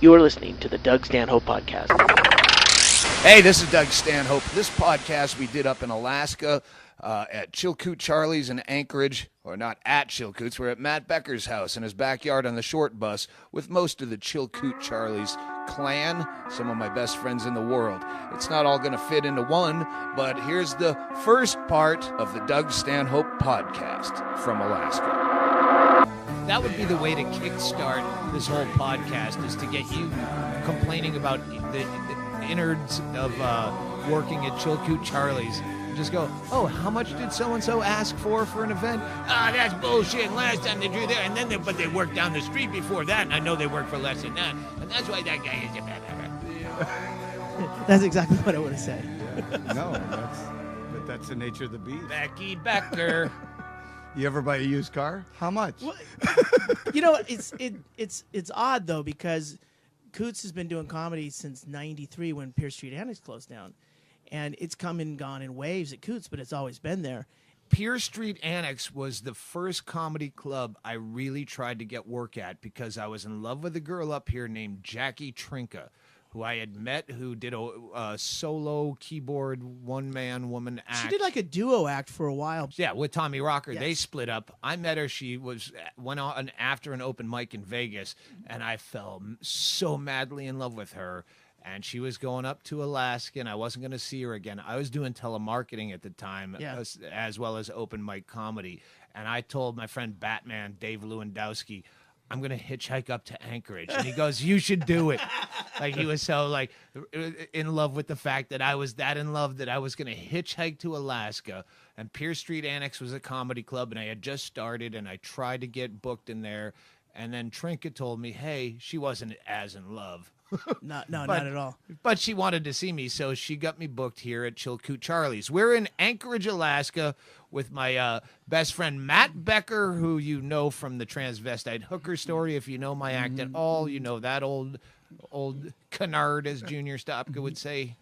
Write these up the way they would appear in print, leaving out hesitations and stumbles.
You're listening to the Doug Stanhope Podcast. Hey, this is Doug Stanhope. This podcast we did up in Alaska at Chilkoot Charlies in Anchorage, or not at Chilkoot's, we're at Matt Becker's house in his backyard on the short bus with most of the Chilkoot Charlies clan, some of my best friends in the world. It's not all going to fit into one, but here's the first part of the Doug Stanhope Podcast from Alaska. That would be the way to kickstart this whole podcast, is to get you complaining about the innards of working at Chilkoot Charlies. Just go, oh, how much did so-and-so ask for an event? Ah, that's bullshit. Last time they drew there, and then but they worked down the street before that, and I know they worked for less than that, and that's why that guy is a bad. That's exactly what I would have said. Yeah. No, that's the nature of the beast. Becky Becker. You ever buy a used car? How much? Well, you know, it's odd though, because Coots has been doing comedy since '93 when Pierce Street Annex closed down, and it's come and gone in waves at Coots, but it's always been there. Pierce Street Annex was the first comedy club I really tried to get work at because I was in love with a girl up here named Jackie Trinka, who I had met, who did a solo keyboard one-man woman act. She did like a duo act for a while. Yeah, with Tommy Rocker. Yes. They split up. I met her. She went on after an open mic in Vegas, and I fell so madly in love with her. And she was going up to Alaska, and I wasn't going to see her again. I was doing telemarketing at the time, as well as open mic comedy. And I told my friend Batman, Dave Lewandowski, I'm going to hitchhike up to Anchorage. And he goes, you should do it. Like, he was so, like, in love with the fact that I was that in love that I was going to hitchhike to Alaska. And Pierce Street Annex was a comedy club, and I had just started, and I tried to get booked in there. And then Trinket told me, hey, she wasn't as in love. Not at all. But she wanted to see me, so she got me booked here at Chilkoot Charlies. We're in Anchorage, Alaska, with my best friend Matt Becker, who you know from the transvestite hooker story. If you know my act at all, you know that old canard, as Junior Stopka would say.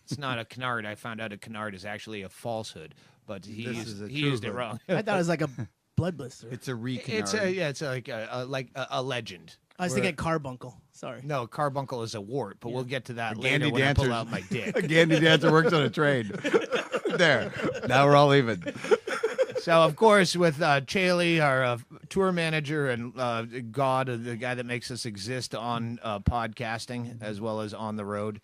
It's not a canard. I found out a canard is actually a falsehood, but he used it wrong. I thought it was like a blood blister. It's a re-canard. It's like a legend. I was thinking carbuncle. Sorry. No, carbuncle is a wart, but we'll get to that later when I pull out my dick. A Gandhi dancer works on a train. There. Now we're all even. So, of course, with Chaille, our tour manager, and God, the guy that makes us exist on podcasting as well as on the road,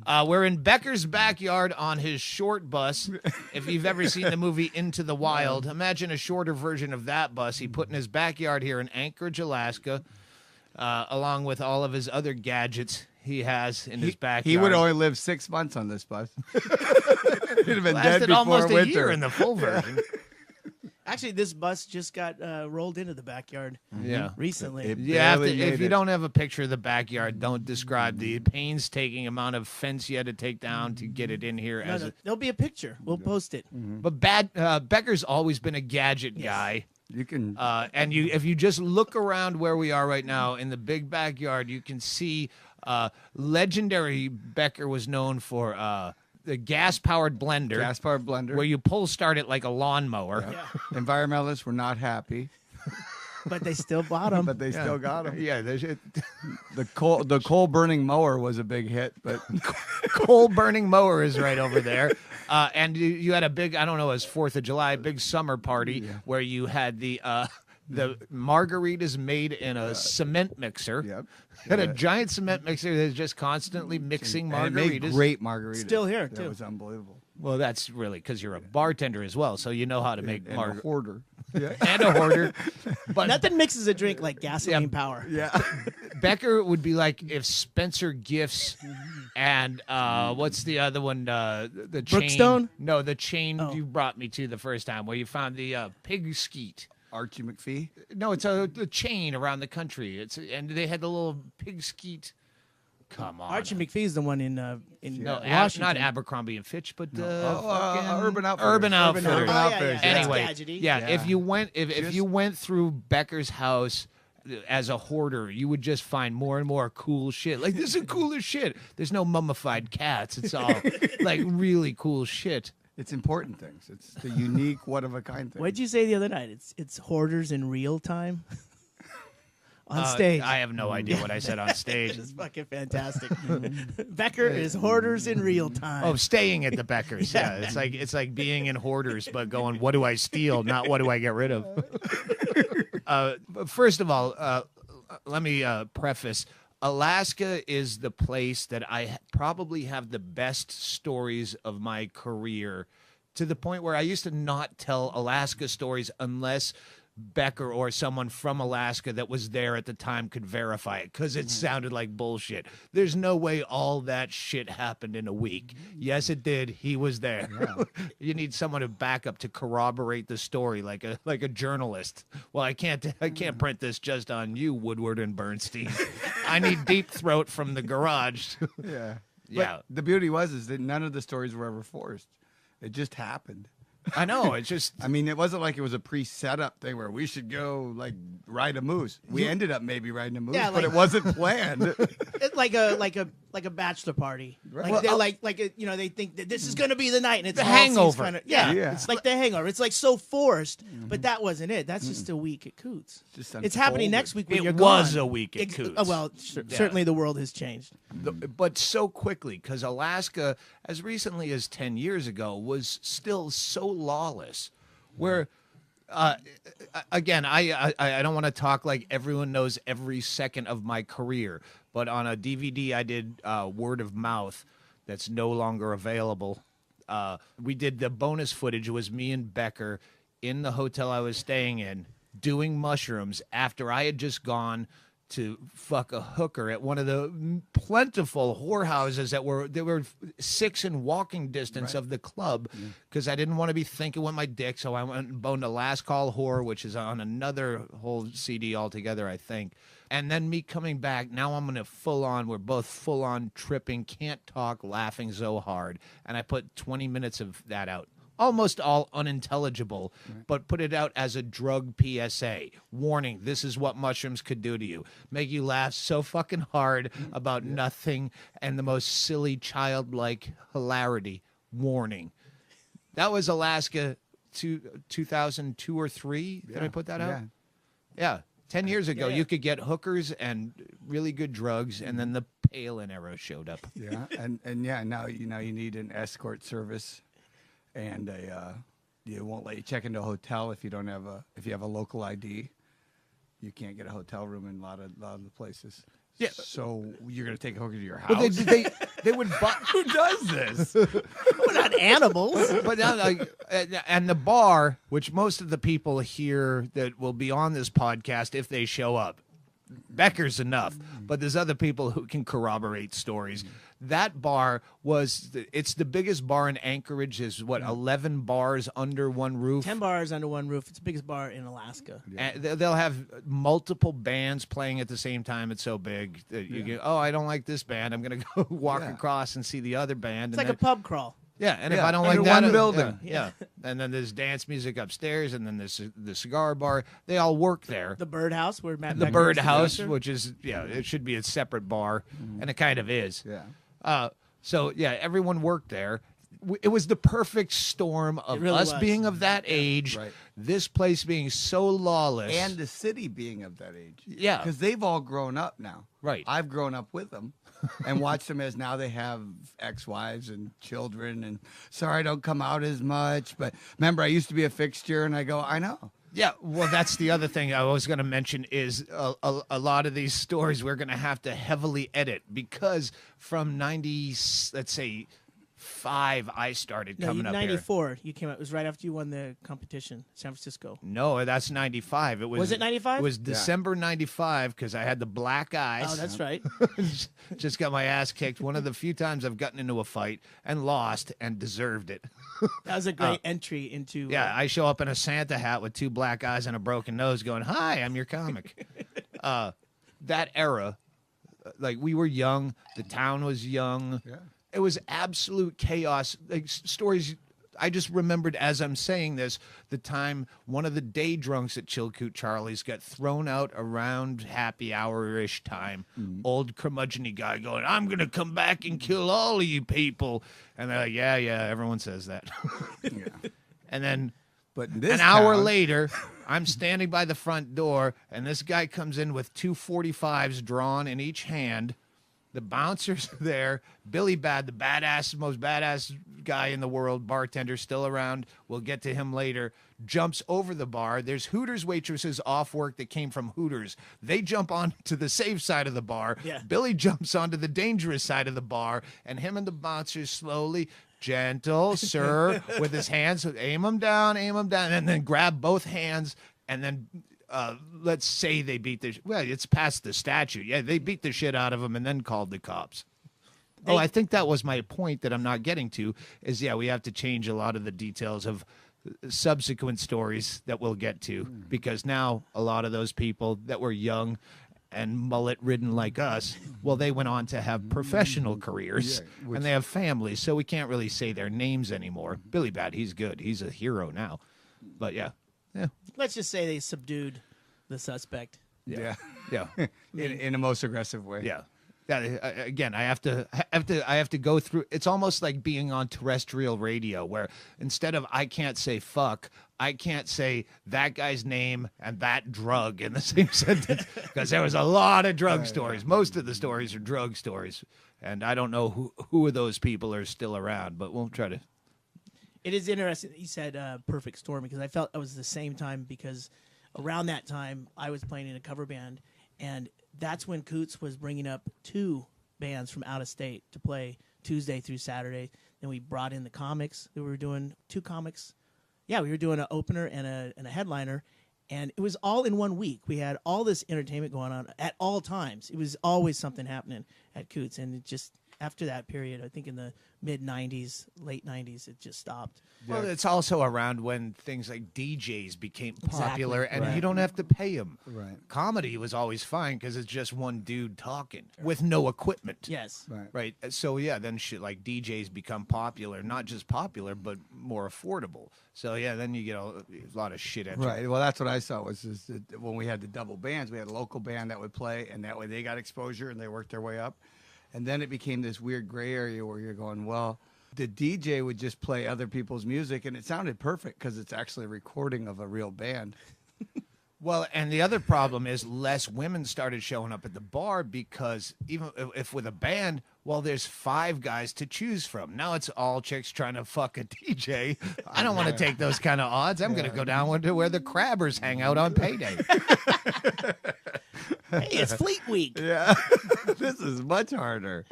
we're in Becker's backyard on his short bus. If you've ever seen the movie Into the Wild, imagine a shorter version of that bus he put in his backyard here in Anchorage, Alaska. Along with all of his other gadgets he has in his backyard. He would only live 6 months on this bus. He'd have been dead before almost winter. a year in the full version. Actually, this bus just got rolled into the backyard recently. If you don't have a picture of the backyard, don't describe the painstaking amount of fence you had to take down to get it in here. There'll be a picture. We'll post it. But Becker's always been a gadget guy. You can, if you just look around where we are right now in the big backyard, you can see legendary Becker was known for the gas-powered blender. Where you pull start it like a lawnmower. Yeah. Environmentalists were not happy. But they still bought them. But they still got them. Yeah, the coal burning mower was a big hit, but coal burning mower is right over there. And you had a big, I don't know, it was 4th of July, big summer party where you had the margaritas made in a cement mixer. Yep. Had a giant cement mixer that's just constantly mixing margaritas. And it made great margaritas. Still here, too. That was unbelievable. Well, that's really because you're a bartender as well, so you know how to make and a hoarder. Yeah. And a hoarder. But nothing mixes a drink like gasoline power. Yeah. Becker would be like if Spencer Gifts and what's the other one? The chain. Brookstone? No, the chain you brought me to the first time where you found the pig skeet. Archie McPhee? No, it's a chain around the country. And they had the little pig skeet. Come on. Archie McPhee's the one in Washington. Not Abercrombie and Fitch, but Urban Outfitters. Urban Outfitters. Yeah. Anyway, yeah, if you went through Becker's house as a hoarder, you would just find more and more cool shit. Like, this is cooler shit. There's no mummified cats. It's all like really cool shit. It's important things. It's the unique, one of a kind thing. What'd you say the other night? It's hoarders in real time. on stage. I have no idea what I said on stage. It's fucking fantastic. Becker is Hoarders in real time. Oh, staying at the Beckers. Yeah, it's like being in Hoarders, but going, what do I steal, not what do I get rid of. But first of all, let me preface. Alaska is the place that I probably have the best stories of my career, to the point where I used to not tell Alaska stories unless Becker or someone from Alaska that was there at the time could verify it, because it sounded like bullshit. There's no way all that shit happened in a week. Yes, it did. He was there. Yeah. You need someone to back up to corroborate the story, like a journalist. Well, I can't print this just on you, Woodward and Bernstein. I need Deep Throat from the garage. Yeah. Yeah. But the beauty is that none of the stories were ever forced. It just happened. I know. It's just. I mean, it wasn't like it was a pre-set-up thing where we should go like ride a moose. We ended up maybe riding a moose, Yeah, but like- it wasn't planned. It's like a bachelor party. Right. Like Well, they think that this is going to be the night, and it's The all seems Hangover. Kinda, Yeah. It's like the Hangover. It's like so forced, but that wasn't it. That's just a week at Coots. Just It's happening unfolded. next week when It you're was gone. a week at Coots. Well, Yeah. certainly the world has changed. But so quickly, because Alaska, as recently as 10 years ago, was still so lawless. Where, again, I don't want to talk like everyone knows every second of my career, but on a DVD I did word of mouth that's no longer available. We did the bonus footage. It was me and Becker in the hotel I was staying in doing mushrooms after I had just gone to fuck a hooker at one of the plentiful whorehouses that were 6 in walking distance of the club, because I didn't want to be thinking with my dick. So I went and boned a Last Call Whore, which is on another whole CD altogether, I think. And then me coming back, now I'm going to we're both full on tripping, can't talk, laughing so hard. And I put 20 minutes of that out. Almost all unintelligible, but put it out as a drug PSA. Warning, this is what mushrooms could do to you. Make you laugh so fucking hard about nothing and the most silly childlike hilarity. Warning. That was Alaska 2002 or 3. Did I put that out? Yeah. 10 years ago, you could get hookers and really good drugs, and then the Palin era showed up. Yeah, and now you need an escort service. And you won't let you check into a hotel if you have a local ID. You can't get a hotel room in a lot of the places. Yeah. So you're gonna take a hooker to your house. Well, they would buy. Who does this? We're not animals. But now, and the bar, which most of the people here that will be on this podcast, if they show up, Becker's enough. But there's other people who can corroborate stories. That bar it's the biggest bar in Anchorage. Is 11 bars under one roof. 10 bars under one roof. It's the biggest bar in Alaska. And they'll have multiple bands playing at the same time. It's so big that you get, I don't like this band. I'm going to go walk across and see the other band. It's like a pub crawl. Yeah, and if I don't like under that, one building. yeah. And then there's dance music upstairs, and then there's the cigar bar. They all work there. The Birdhouse, where Matt The Becker Bird is House, producer. which is it should be a separate bar, and it kind of is. Yeah. So everyone worked there. It was the perfect storm of really us was. being of that age, Right. this place being so lawless, And the city being of that age. Yeah. Because they've all grown up now. Right. I've grown up with them and watched them as now they have ex-wives and children. And sorry, I don't come out as much. But remember, I used to be a fixture, and I go, I know. Yeah, well, that's the other thing I was going to mention is a lot of these stories we're going to have to heavily edit, because from 90, let's say, 5, I started No, coming up here. 94. You came out. It was right after you won the competition, San Francisco. No, that's 95. Was it 95? It was December 95, because I had the black eyes. Oh, that's right. Just got my ass kicked. One of the few times I've gotten into a fight and lost and deserved it. That was a great entry into. Yeah, I show up in a Santa hat with 2 black eyes and a broken nose going, "Hi, I'm your comic." That era, like, we were young. The town was young. Yeah. It was absolute chaos. Like, stories, I just remembered as I'm saying this, the time one of the day drunks at Chilkoot Charlies got thrown out around happy hour-ish time. Old curmudgeon-y guy going, "I'm going to come back and kill all of you people." And they're like, yeah, everyone says that. Yeah. And then But in this an hour town- later, I'm standing by the front door, and this guy comes in with 2 45s drawn in each hand. The bouncer's there. Billy Bad, the most badass guy in the world, bartender, still around. We'll get to him later. Jumps over the bar. There's Hooters waitresses off work that came from Hooters. They jump on to the safe side of the bar. Yeah. Billy jumps onto the dangerous side of the bar, and him and the bouncer slowly, gentle, sir, with his hands, aim him down, and then grab both hands, and then let's say they beat it's past the statute. Yeah, they beat the shit out of him and then called the cops. I think that was my point that I'm not getting to is, we have to change a lot of the details of subsequent stories that we'll get to, because now a lot of those people that were young and mullet-ridden like us, they went on to have professional careers, and they have families, so we can't really say their names anymore. Billy Bad, he's good. He's a hero now. But, yeah. Let's just say they subdued the suspect. Yeah. in the most aggressive way. Yeah. Again, I have to go through. It's almost like being on terrestrial radio, where instead of I can't say fuck, I can't say that guy's name and that drug in the same sentence, because there was a lot of drug stories. Most of the stories are drug stories, and I don't know who of those people are still around, but we'll try to. It is interesting that you said Perfect Storm, because I felt it was the same time, because around that time I was playing in a cover band, and that's when Coots was bringing up 2 bands from out of state to play Tuesday through Saturday. Then we brought in the comics. We were doing 2 comics. Yeah, we were doing an opener and a headliner, and it was all in one week. We had all this entertainment going on at all times. It was always something happening at Coots, and it just after that period, I think in the mid-'90s, late '90s, it just stopped. Well, it's also around when things like DJs became popular, Exactly. and you don't have to pay them. Right. Comedy was always fine because it's just one dude talking with no equipment. Yes. Right. So, then shit like DJs become popular, not just popular, but more affordable. So, then you get a lot of shit entering. Right. Well, that's what I saw was that when we had the double bands, we had a local band that would play, and that way they got exposure and they worked their way up. And then it became this weird gray area where you're going, well, the DJ would just play other people's music, and it sounded perfect because it's actually a recording of a real band. Well, and the other problem is less women started showing up at the bar, because even if with a band, there's 5 guys to choose from. Now it's all chicks trying to fuck a DJ. I don't want to take those kind of odds. I'm going to go down to where the crabbers hang out on payday. Hey, it's Fleet Week. Yeah. This is much harder.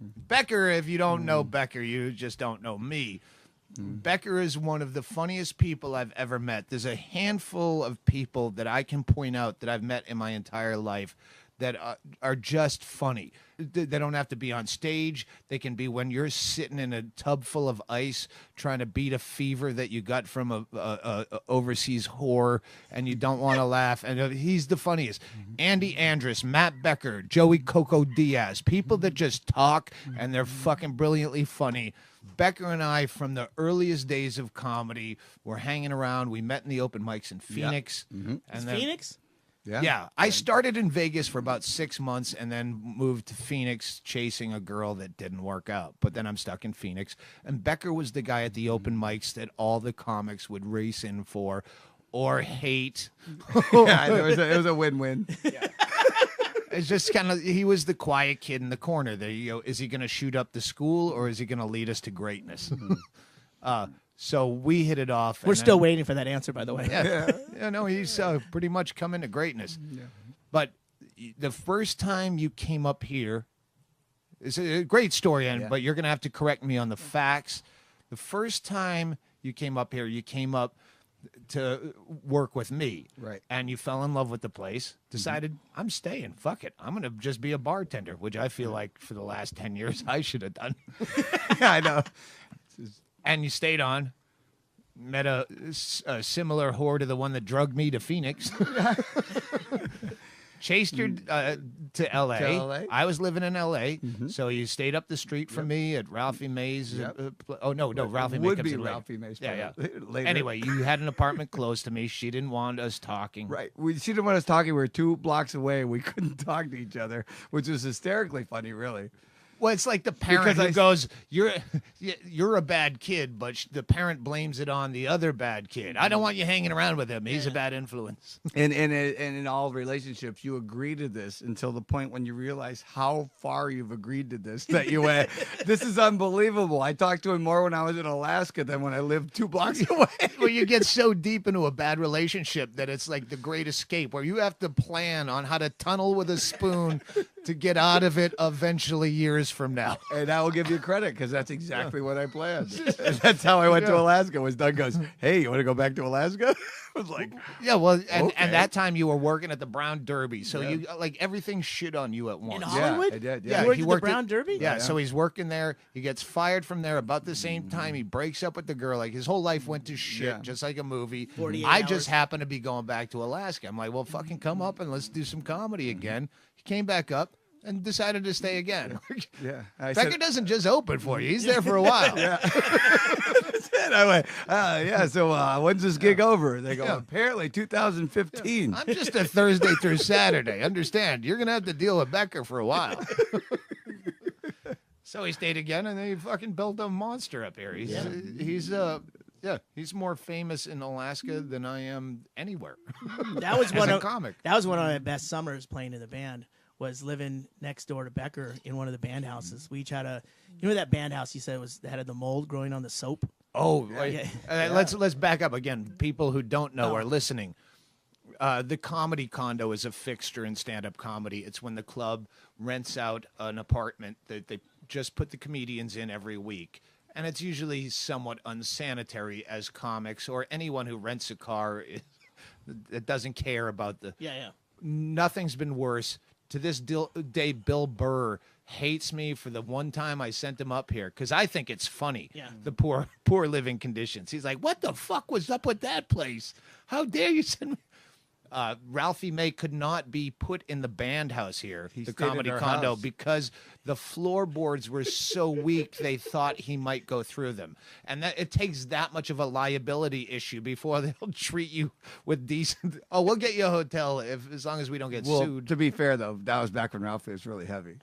Becker, if you don't know Becker, you just don't know me. Becker is one of the funniest people I've ever met. There's a handful of people that I can point out that I've met in my entire life that are just funny. They don't have to be on stage. They can be when you're sitting in a tub full of ice trying to beat a fever that you got from a overseas whore, and you don't want to laugh. And he's the funniest. Andy Andrus, Matt Becker, Joey Coco Diaz, people that just talk and they're fucking brilliantly funny. Becker and I, from the earliest days of comedy, were hanging around. We met in the open mics in Phoenix. Yep. Mm-hmm. And Phoenix? Yeah. I started in Vegas for about 6 months and then moved to Phoenix chasing a girl that didn't work out. But then I'm stuck in Phoenix. And Becker was the guy at the open mics that all the comics would race in for or hate. It was a win-win. Yeah. It's just kind of, he was the quiet kid in the corner. There you go. Is he going to shoot up the school or is he going to lead us to greatness? So we hit it off. We're still waiting for that answer, by the way. No, he's pretty much come into greatness. Yeah. But the first time you came up here, it's a great story, but you're going to have to correct me on the facts. The first time you came up here, you came up to work with me. Right. And you fell in love with the place, decided, I'm staying, fuck it. I'm going to just be a bartender, which I feel like for the last 10 years I should have done. Yeah, I know. And you stayed on, met a similar whore to the one that drugged me to Phoenix. Chased her to L.A. I was living in L.A., so you stayed up the street from me at Ralphie May's. Ralphie May would comes be in later. Ralphie May's. Yeah. Later. Anyway, you had an apartment close to me. She didn't want us talking. Right. She didn't want us talking. We were 2 blocks away. We couldn't talk to each other, which was hysterically funny, really. Well, it's like the parent Because who I- goes, "You're a bad kid," but the parent blames it on the other bad kid. I don't want you hanging around with him. He's a bad influence. And in all relationships, you agree to this until the point when you realize how far you've agreed to this. That you went, this is unbelievable. I talked to him more when I was in Alaska than when I lived 2 blocks away. Well, you get so deep into a bad relationship that it's like the Great Escape, where you have to plan on how to tunnel with a spoon to get out of it eventually years from now. And I will give you credit because that's exactly what I planned. And that's how I went to Alaska. Was Doug goes, "Hey, you want to go back to Alaska?" I was like, Yeah, well, and Okay. that time you were working at the Brown Derby, so you like everything shit on you at In once. Hollywood? I did. You Yeah, worked he at worked the Brown Derby? Yeah, so he's working there. He gets fired from there about the same time. He breaks up with the girl. Like his whole life went to shit, Yeah. just like a movie. 48 I hours. just happened to be going back to Alaska. I'm like, well, fucking come up and let's do some comedy again. He came back up and decided to stay again. yeah. I Becker said, doesn't just open for you. He's there for a while. and I went, yeah. So when's this gig over? They go, Yeah. apparently 2015. I'm just a Thursday through Saturday. Understand? You're gonna have to deal with Becker for a while. So he stayed again, and then he fucking built a monster up here. He's more famous in Alaska than I am anywhere. That was As one a of comic. That was one of my best summers playing in the band. Was living next door to Becker in one of the band houses. We each had that band house you said was that had the mold growing on the soap. Oh, wait. Yeah. Let's back up again. People who don't know are listening. The comedy condo is a fixture in stand-up comedy. It's when the club rents out an apartment that they just put the comedians in every week. And it's usually somewhat unsanitary as comics or anyone who rents a car that doesn't care about the... Yeah. Nothing's been worse. To this day, Bill Burr hates me for the one time I sent him up here because I think it's funny. Yeah. The poor living conditions. He's like, what the fuck was up with that place? How dare you send me? Ralphie May could not be put in the band house here, He the stayed at comedy our condo, house. because the floorboards were so weak they thought he might go through them. And that it takes that much of a liability issue before they'll treat you with decent. Oh, we'll get you a hotel as long as we don't get Well, sued. to be fair though, that was back when Ralphie was really heavy.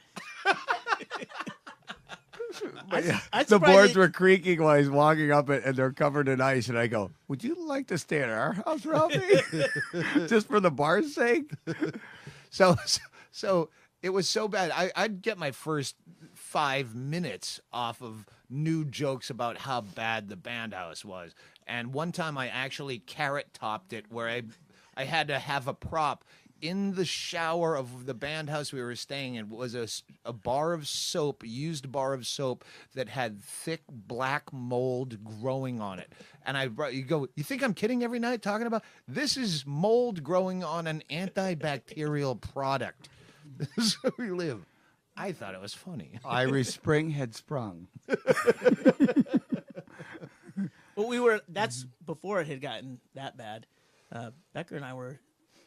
I'm The surprised boards they- were creaking while he's walking up it, and they're covered in ice. And I go, "Would you like to stay at our house, Ralphie, just for the bar's sake?" So it was so bad. I'd get my first 5 minutes off of new jokes about how bad the band house was. And one time I actually carrot topped it where I had to have a prop. In the shower of the band house we were staying in was a bar of soap, used bar of soap that had thick black mold growing on it. And you think I'm kidding every night talking about this is mold growing on an antibacterial product. This is where we live. I thought it was funny. Irish Spring had sprung. Well, that's before it had gotten that bad. Becker and I were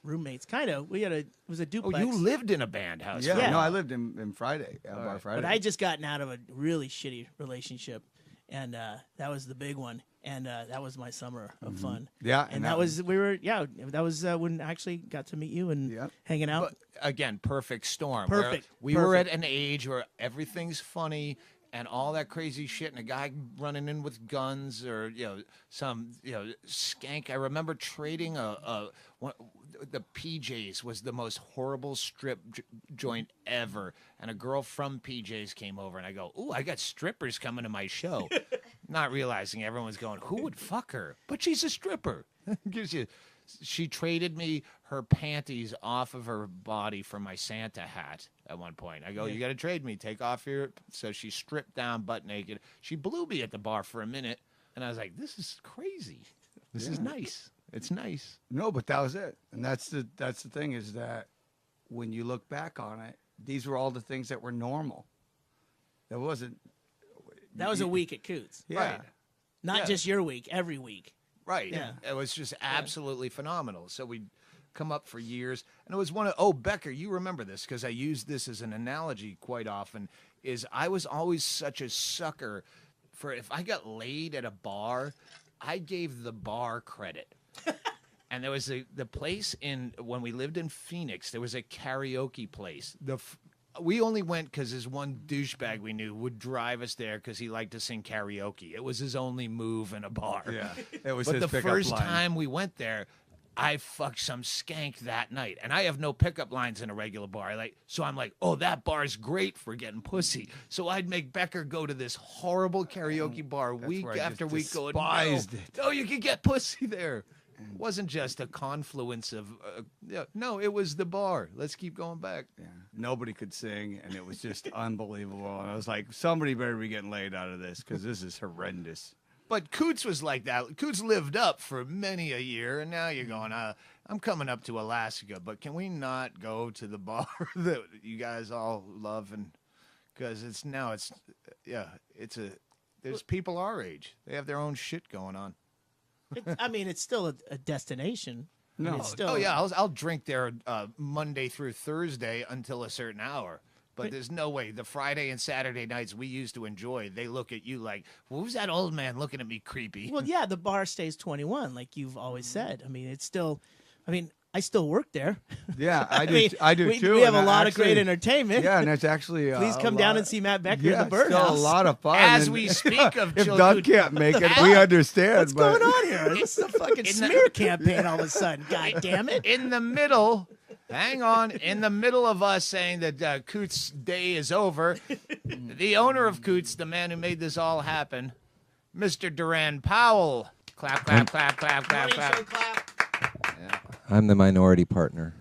roommates, kind of. It was a Oh, duplex. you lived in a band house. Yeah, Yeah. no, I lived in Friday, Bar Friday. But I just gotten out of a really shitty relationship, and that was the big one. And that was my summer of fun. Yeah, and that was when I actually got to meet you and Yep. hanging out. But again, perfect storm. Perfect, We were at perfect. an age where everything's funny and all that crazy shit, and a guy running in with guns or some skank. I remember trading the PJs was the most horrible strip joint ever, and a girl from PJs came over, and I go, "Ooh, I got strippers coming to my show," not realizing everyone's going, "Who would fuck her?" But she's a stripper. Gives you. She traded me her panties off of her body for my Santa hat at one point. I go, "You got to trade me. Take off your..." So she stripped down butt naked. She blew me at the bar for a minute, and I was like, "This is crazy. This is nice. It's nice." No, but that was it, and that's the thing is that when you look back on it, these were all the things that were normal. It wasn't. that was a week at Coots. Yeah. Right. Not Yeah. just your week, every week. Right. Yeah. It was just absolutely phenomenal. So we'd come up for years. And it was one of, Becker, you remember this because I use this as an analogy quite often, is I was always such a sucker for if I got laid at a bar, I gave the bar credit. And there was the place when we lived in Phoenix, there was a karaoke place. we only went because this one douchebag we knew would drive us there because he liked to sing karaoke. It was his only move in a bar. Yeah, it was But his the pickup first line. time we went there, I fucked some skank that night, and I have no pickup lines in a regular bar. So I'm like, oh, that bar's great for getting pussy. So I'd make Becker go to this horrible karaoke bar week where I after just week, going, despised it. no, you can get pussy there. It wasn't just a confluence of, no, it was the bar. Let's keep going back. Yeah. Nobody could sing, and it was just unbelievable. And I was like, somebody better be getting laid out of this because this is horrendous. But Coots was like that. Coots lived up for many a year, and now you're going, I'm coming up to Alaska, but can we not go to the bar that you guys all love? And because there's people our age. They have their own shit going on. It's still a destination. No. It's still, Oh, yeah, I'll drink there Monday through Thursday until a certain hour. But there's no way. The Friday and Saturday nights we used to enjoy, they look at you like, who's that old man looking at me creepy? Well, yeah, the bar stays 21, like you've always said. It's still, I still work there. Yeah, I do. I do too. We have and a lot of actually- great entertainment. Yeah, and it's actually Please come down and see Matt Becker Yeah, at the Birdhouse. Still a lot of fun. As and we speak of if Chilkoot- Doug can't make it, we understand. What's but going on here? This is a fucking smear campaign all of a sudden. God damn it. In the middle, hang on, in the middle of us saying that Coots' day is over, the owner of Coots, the man who made this all happen, Mr. Doran Powell. Clap, clap, clap, clap, clap, clap. I'm the minority partner.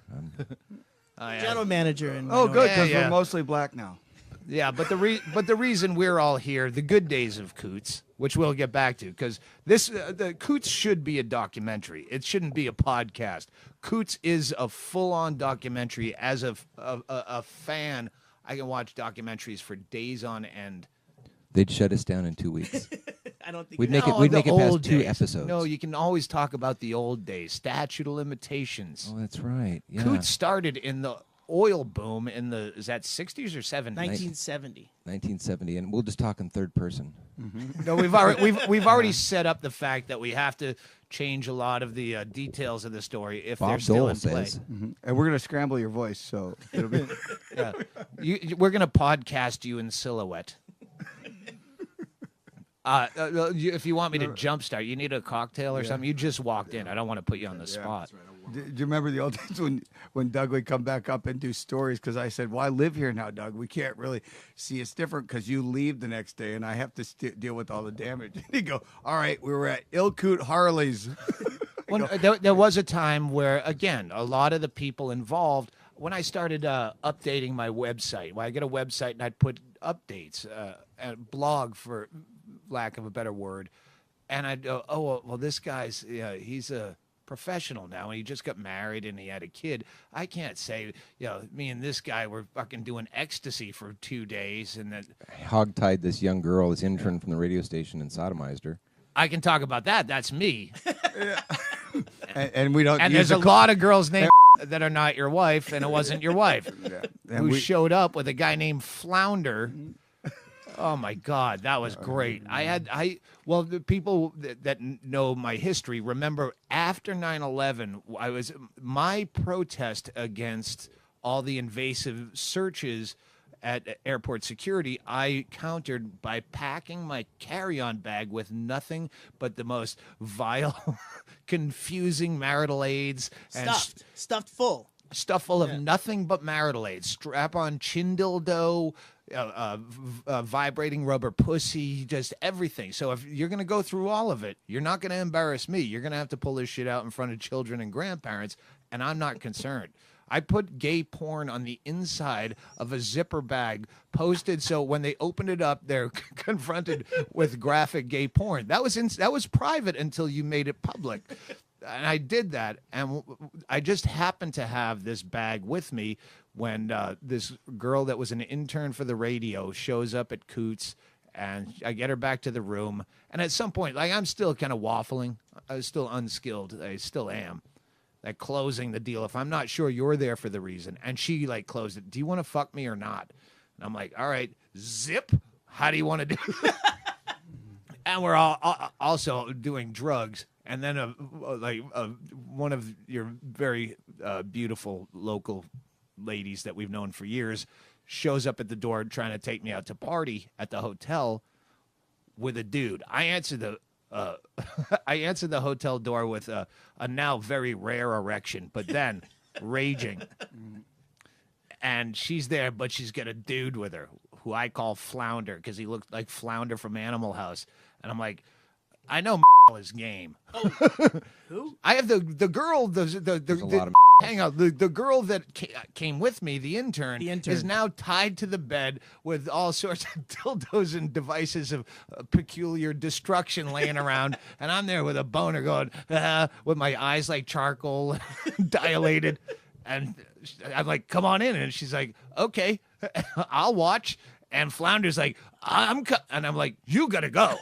Oh, yeah. General manager. And Oh, good, because Yeah, yeah. we're mostly black now. Yeah, but the reason we're all here, the good days of Coots, which we'll get back to, because the Coots should be a documentary. It shouldn't be a podcast. Coots is a full-on documentary. As a fan, I can watch documentaries for days on end. They'd shut us down in 2 weeks. I don't think We'd you're- make it. No, We'd the make it past old 2 days. episodes. No, you can always talk about the old days. Statute of limitations. Oh, that's right. Yeah. Coots started in the oil boom in the, is that 60s or 70s? 1970. 1970, and we'll just talk in third person. No, we've already set up the fact that we have to change a lot of the details of the story if they're Bob still Dole in play. says. And we're going to scramble your voice, so it'll be. Yeah. We're going to podcast you in silhouette. If you want me to jumpstart, you need a cocktail or something. You just walked in. I don't want to put you on the spot. Do you remember the old days when Doug would come back up and do stories? Because I said, well, I live here now, Doug. We can't really see. It's different because you leave the next day and I have to deal with all the damage. And he'd go, all right, we were at Chilkoot Charlies. Well, there was a time where, again, a lot of the people involved, when I started updating my website, I get a website and I'd put updates, a blog for lack of a better word, and I'd go, oh, well, this guy's, he's a professional now, and he just got married and he had a kid. I can't say, me and this guy were fucking doing ecstasy for 2 days, and then Hogtied this young girl, this intern from the radio station, and sodomized her. I can talk about that. That's me. and we don't. And use there's a lot of girls named that are not your wife, and it wasn't your wife, And who we- showed up with a guy named Flounder. Oh my God, that was great. The people that know my history remember after 9/11, my protest against all the invasive searches at airport security, I countered by packing my carry-on bag with nothing but the most vile, confusing marital aids and Stuffed full. stuff full of nothing but marital aids, strap-on chin dildo, vibrating rubber pussy, just everything. So if you're going to go through all of it, you're not going to embarrass me. You're going to have to pull this shit out in front of children and grandparents, and I'm not concerned. I put gay porn on the inside of a zipper bag posted so when they opened it up, they're confronted with graphic gay porn. That was private until you made it public. And I did that, and I just happened to have this bag with me when this girl that was an intern for the radio shows up at Coots, and I get her back to the room. And at some point, I'm still kind of waffling. I was still unskilled. I still am. Closing the deal. If I'm not sure, you're there for the reason. And she closed it. Do you want to fuck me or not? And I'm like, all right, zip. How do you want to do it? And we're all also doing drugs. And then one of your very beautiful local ladies that we've known for years, shows up at the door trying to take me out to party at the hotel with a dude. I answer the hotel door with a now very rare erection, but then raging. And she's there, but she's got a dude with her who I call Flounder because he looked like Flounder from Animal House. And I'm like, I know is game. Oh, who? I have the girl, There's a lot of hang on, the girl that came with me, the intern, intern is now tied to the bed with all sorts of dildos and devices of peculiar destruction laying around, and I'm there with a boner going, with my eyes like charcoal, dilated, and I'm like, come on in, and she's like, okay, I'll watch. And Flounder's like, and I'm like, you gotta go,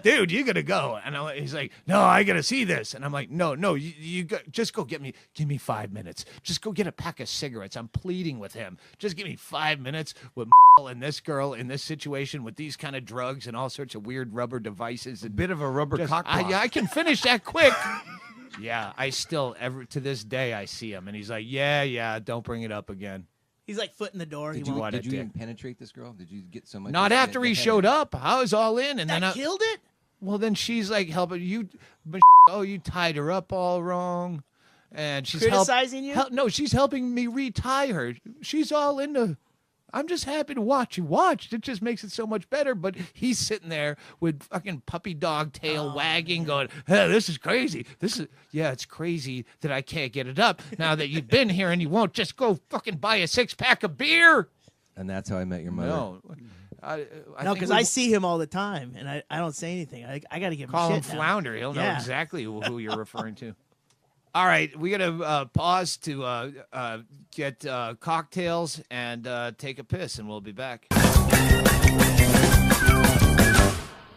dude, you gotta go. And he's like, no, I gotta see this. And I'm like, no, you just go give me 5 minutes. Just go get a pack of cigarettes. I'm pleading with him. Just give me 5 minutes with and this girl in this situation with these kind of drugs and all sorts of weird rubber devices. A bit of a rubber cock block. I can finish that quick. Yeah, I still, to this day, I see him. And he's like, yeah, don't bring it up again. He's like foot in the door. Did you even penetrate this girl? Did you get so much? Not after he showed up. I was all in, and that then killed it. Well, then she's like helping you, but you tied her up all wrong, and she's criticizing you. No, she's helping me retie her. She's all into. I'm just happy to watch you watch. It just makes it so much better. But he's sitting there with fucking puppy dog tail wagging, going, hey, this is crazy. It's crazy that I can't get it up now that you've been here and you won't just go fucking buy a 6-pack of beer. And that's how I met your mother. No. No, because I see him all the time, and I don't say anything. I got to give him call him shit now. Flounder. He'll know exactly who you're referring to. All right, we got to pause to get cocktails and take a piss, and we'll be back.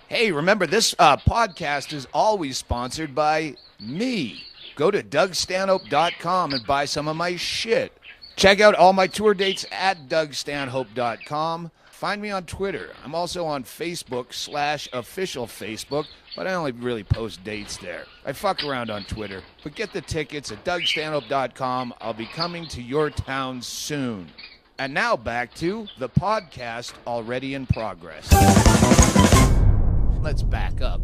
Hey, remember, this podcast is always sponsored by me. Go to DougStanhope.com and buy some of my shit. Check out all my tour dates at DougStanhope.com. Find me on Twitter. I'm also on Facebook/official Facebook, but I only really post dates there. I fuck around on Twitter, but get the tickets at DougStanhope.com. I'll be coming to your town soon. And now back to the podcast already in progress. Let's back up.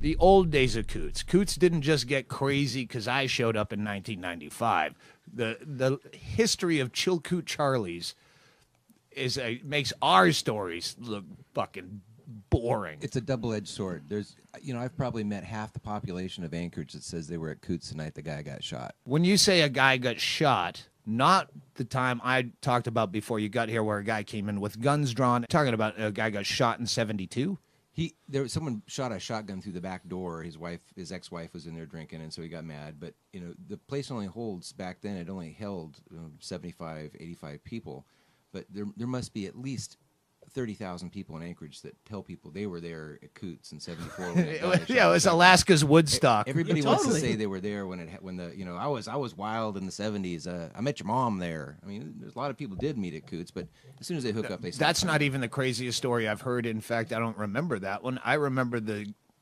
The old days of Coots. Coots didn't just get crazy because I showed up in 1995. The history of Chilkoot Charlies makes our stories look fucking boring. It's a double-edged sword. I've probably met half the population of Anchorage that says they were at Coots the night the guy got shot. When you say a guy got shot, not the time I talked about before you got here where a guy came in with guns drawn, talking about a guy got shot in 1972. Someone shot a shotgun through the back door. His ex-wife was in there drinking, and so he got mad. But the place only holds, back then it only held 75, 85 people. But there must be at least 30,000 people in Anchorage that tell people they were there at Coots in '74. It was Alaska's Woodstock. Everybody wants to say they were there I was wild in the '70s. I met your mom there. I mean, there's a lot of people did meet at Coots, but as soon as they hook up, they stop. That's not even the craziest story I've heard. In fact, I don't remember that one. I remember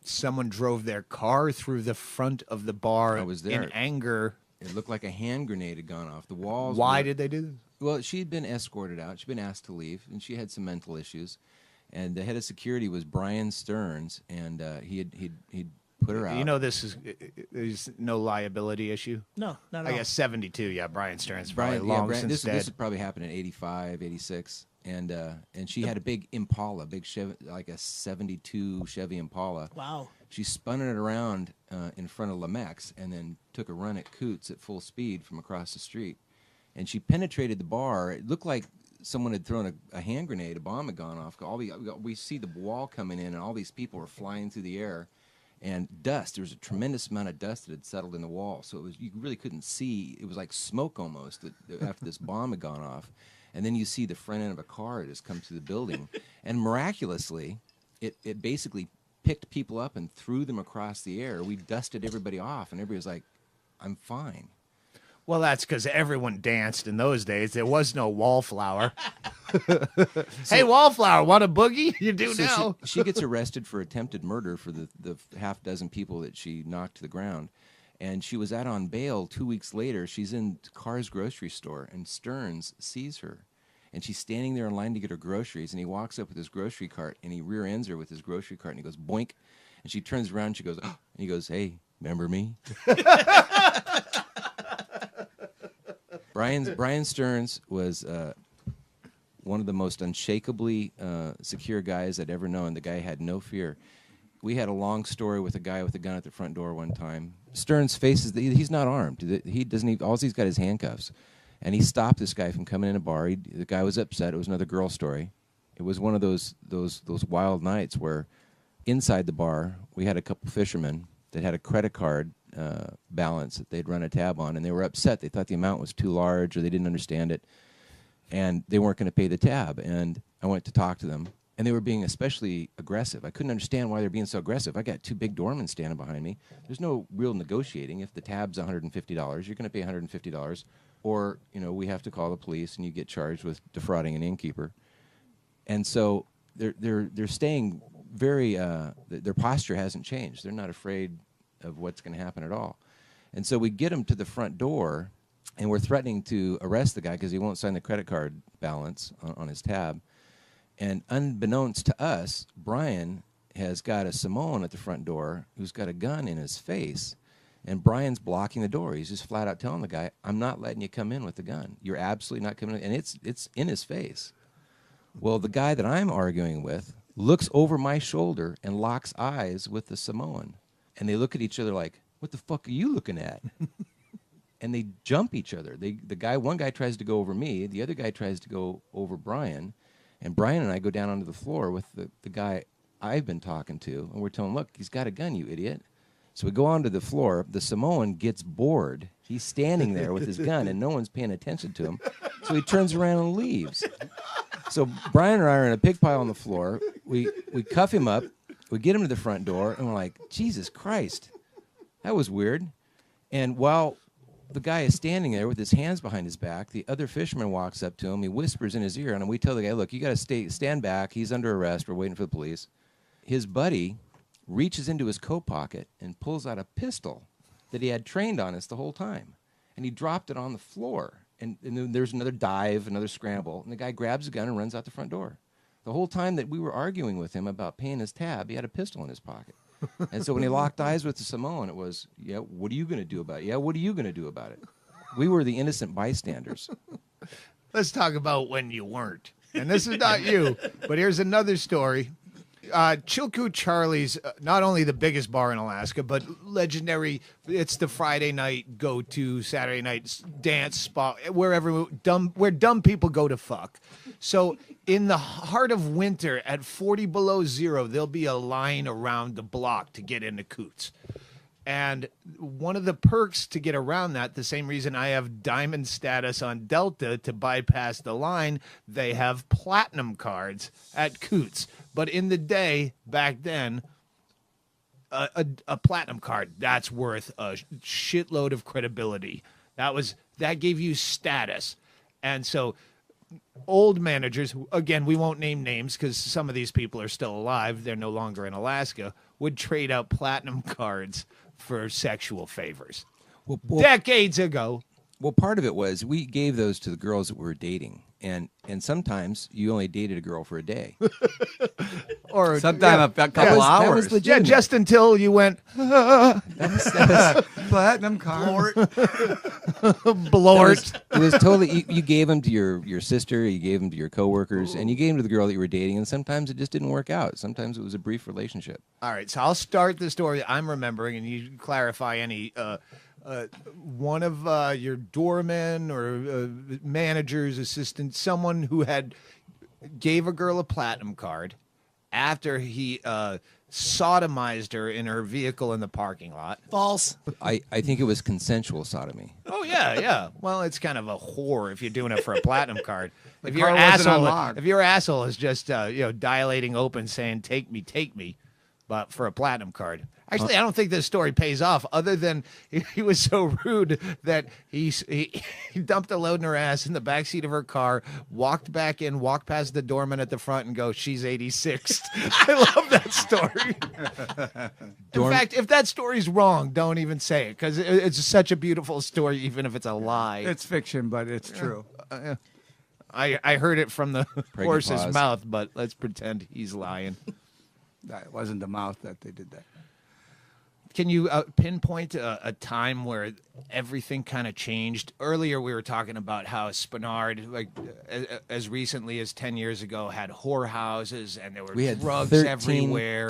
someone drove their car through the front of the bar. I was there in anger. It looked like a hand grenade had gone off. The walls. Why did they do this? Well, she'd been escorted out. She'd been asked to leave, and she had some mental issues. And the head of security was Brian Stearns, and he'd put her out. There's no liability issue? No, not at all. I guess 1972, yeah, Brian Stearns probably long since dead. This probably happened in 85, 86. And she had a big Impala, big Chevy, like a 72 Chevy Impala. Wow. She spun it around in front of Lamex and then took a run at Coots at full speed from across the street. And she penetrated the bar. It looked like someone had thrown a hand grenade, a bomb had gone off. We see the wall coming in, and all these people were flying through the air. And dust, there was a tremendous amount of dust that had settled in the wall. So you really couldn't see. It was like smoke almost after this bomb had gone off. And then you see the front end of a car just come to the building. And miraculously, it basically picked people up and threw them across the air. We dusted everybody off, and everybody was like, I'm fine. Well, that's because everyone danced in those days. There was no wallflower. Hey, wallflower, want a boogie? You do now. She gets arrested for attempted murder for the half dozen people that she knocked to the ground. And she was out on bail 2 weeks later. She's in Carr's grocery store, and Stearns sees her. And she's standing there in line to get her groceries, and he walks up with his grocery cart, and he rear ends her with his grocery cart, and he goes, boink. And she turns around, and she goes, oh, and he goes, hey, remember me? Brian Stearns was one of the most unshakably secure guys I'd ever known. The guy had no fear. We had a long story with a guy with a gun at the front door one time. Stearns faces, he's not armed. He doesn't even, all he's got is handcuffs. And he stopped this guy from coming in a bar. The guy was upset. It was another girl story. It was one of those wild nights where inside the bar we had a couple fishermen that had a credit card balance that they'd run a tab on, and they were upset. They thought the amount was too large, or they didn't understand it, and they weren't going to pay the tab. And I went to talk to them, and they were being especially aggressive. I couldn't understand why they were being so aggressive. I got two big doormen standing behind me. There's no real negotiating. If the tab's $150, you're going to pay $150, or we have to call the police, and you get charged with defrauding an innkeeper. And so they're staying very. Their posture hasn't changed. They're not afraid of what's going to happen at all. And so we get him to the front door, and we're threatening to arrest the guy because he won't sign the credit card balance on his tab. And unbeknownst to us, Brian has got a Samoan at the front door who's got a gun in his face, and Brian's blocking the door. He's just flat out telling the guy, I'm not letting you come in with the gun. You're absolutely not coming in. And it's in his face. Well, the guy that I'm arguing with looks over my shoulder and locks eyes with the Samoan. And they look at each other like, what the fuck are you looking at? And they jump each other. One guy tries to go over me, the other guy tries to go over Brian, and Brian and I go down onto the floor with the guy I've been talking to, and we're telling him, look, he's got a gun, you idiot. So we go onto the floor. The Samoan gets bored. He's standing there with his gun, and no one's paying attention to him. So he turns around and leaves. So Brian and I are in a pig pile on the floor. We cuff him up. We get him to the front door, and we're like, Jesus Christ, that was weird. And while the guy is standing there with his hands behind his back, the other fisherman walks up to him. He whispers in his ear, and we tell the guy, look, you got to stand back. He's under arrest. We're waiting for the police. His buddy reaches into his coat pocket and pulls out a pistol that he had trained on us the whole time. And he dropped it on the floor. And then there's another dive, another scramble, and the guy grabs a gun and runs out the front door. The whole time that we were arguing with him about paying his tab, he had a pistol in his pocket. And so when he locked eyes with the Samoan, it was, yeah, what are you going to do about it? Yeah, what are you going to do about it? We were the innocent bystanders. Let's talk about when you weren't. And this is not you, but here's another story. Chilkoot Charlies, not only the biggest bar in Alaska, but legendary. It's the Friday night go-to, Saturday night dance spot, where dumb people go to fuck. So in the heart of winter, at 40 below zero, there'll be a line around the block to get into Coots. And one of the perks to get around that, the same reason I have diamond status on Delta to bypass the line, they have platinum cards at Coots. But in the day, back then, a platinum card, that's worth a shitload of credibility. That gave you status. And so old managers, again, we won't name names because some of these people are still alive, they're no longer in Alaska, would trade out platinum cards for sexual favors. Well, decades ago. Well, part of it was we gave those to the girls that we were dating, and sometimes you only dated a girl for a day, or sometimes a couple hours. That was legitimate. Just until you went that was platinum card. Blort. It was totally. You gave them to your sister, you gave them to your coworkers, and you gave them to the girl that you were dating. And sometimes it just didn't work out. Sometimes it was a brief relationship. All right, so I'll start the story I'm remembering, and you clarify any. One of your doormen or managers, assistants, someone who gave a girl a platinum card after he sodomized her in her vehicle in the parking lot. False. I think it was consensual sodomy. Oh yeah. Well, it's kind of a whore if you're doing it for a platinum card. If your car wasn't asshole, unlocked. if your asshole is just dilating open, saying "take me," but for a platinum card. Actually, I don't think this story pays off, other than he was so rude that he dumped a load in her ass in the backseat of her car, walked back in, walked past the doorman at the front, and go, "She's 86th." I love that story. In fact, if that story's wrong, don't even say it, because it's such a beautiful story, even if it's a lie. It's fiction, but it's true. I heard it from the horse's pause. mouth, but let's pretend he's lying. That wasn't the mouth that they did that. Can you pinpoint a time where everything kind of changed? Earlier, we were talking about how Spenard, like as recently as 10 years ago, had whorehouses and there were We had drugs 13 everywhere.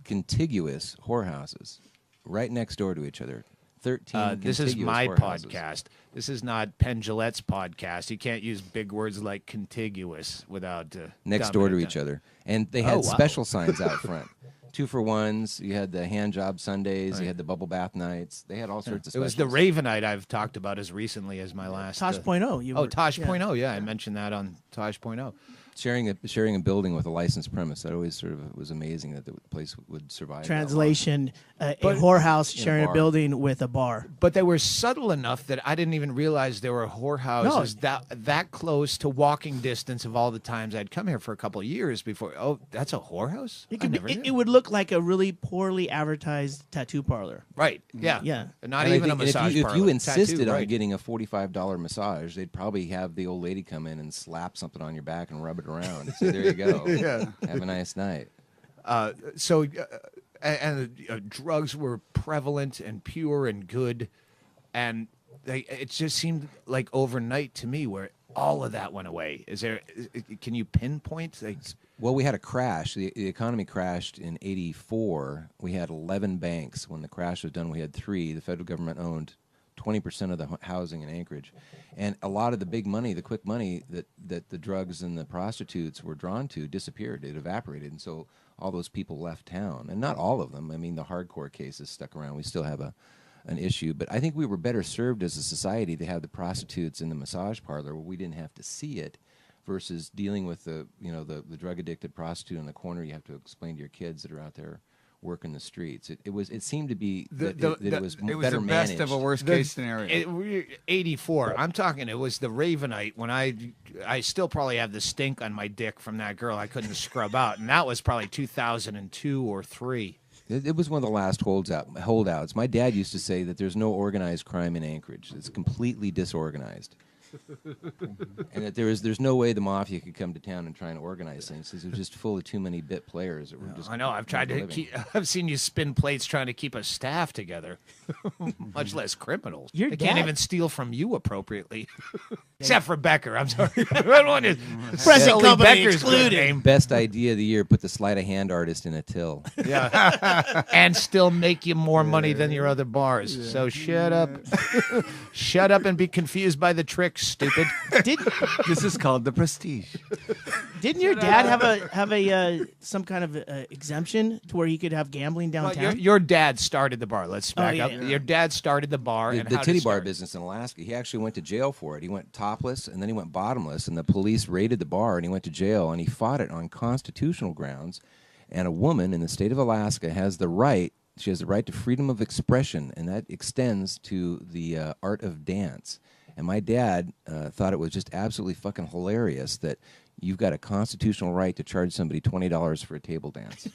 contiguous whorehouses right next door to each other. 13 This is contiguous my whorehouses. podcast. This is not Penn Jillette's podcast. You can't use big words like contiguous without Next door to each other. And they had Oh, wow. special signs out front. 2-for-1s. You had the hand job Sundays. You had the bubble bath nights. They had all sorts of It specials. was the Ravenite I've talked about as recently as my last. Tosh.0. Tosh.0. Yeah, I mentioned that on Tosh.0. sharing a building with a licensed premise. That always sort of was amazing that the place would survive. that long. Translation: a whorehouse sharing a bar. building with a bar. But they were subtle enough that I didn't even realize there were whorehouses that close to walking distance of all the times I'd come here for a couple of years before. Oh, that's a whorehouse? It I could never be, knew. it would look like a really poorly advertised tattoo parlor. Right. Yeah. Yeah. Not And I even a think massage if you parlor. insisted Tattoo, on right. getting a $45 massage, they'd probably have the old lady come in and slap something on your back and rub it around and say, "There you go. Have a nice night." Drugs were prevalent and pure and good, and it just seemed like overnight to me where all of that went away. Can you pinpoint? Well, we had a crash. The economy crashed in '84. We had 11 banks. When the crash was done, we had 3. The federal government owned 20% of the housing in Anchorage. And a lot of the big money, the quick money that the drugs and the prostitutes were drawn to disappeared. It evaporated. And so all those people left town. And not all of them. I mean, the hardcore cases stuck around. We still have an issue. But I think we were better served as a society to have the prostitutes in the massage parlor where we didn't have to see it, versus dealing with the drug-addicted prostitute in the corner. You have to explain to your kids that are out there working the streets. It seemed to be that it was It was better the best managed. of a worst case scenario. 84. I'm talking. It was the Ravenite when I still probably have the stink on my dick from that girl I couldn't scrub out, and that was probably 2002 or 3. It was one of the last holdouts. My dad used to say that there's no organized crime in Anchorage. It's completely disorganized. And that there's no way the mafia could come to town and try and organize things, because it was just full of too many bit players that were just. I know. I've tried to I've seen you spin plates trying to keep a staff together, much less criminals. Your They can't dad- even steal from you appropriately, except for Becker. I'm sorry. I don't want to. Present Sully company Becker's good excluded. name. Best idea of the year: put the sleight of hand artist in a till. Yeah, and still make you more money than your other bars. So shut up, shut up, and be confused by the tricks, stupid. This is called the prestige. Didn't your dad have a some kind of exemption to where he could have gambling Well, downtown? your dad started the bar. Let's back yeah, up. yeah. Your dad started the bar. The and how did titty it bar start? business in Alaska. He actually went to jail for it. He went topless and then he went bottomless, and the police raided the bar and he went to jail, and he fought it on constitutional grounds. And a woman in the state of Alaska has the right. She has the right to freedom of expression, and that extends to the art of dance. And my dad thought it was just absolutely fucking hilarious that you've got a constitutional right to charge somebody $20 for a table dance.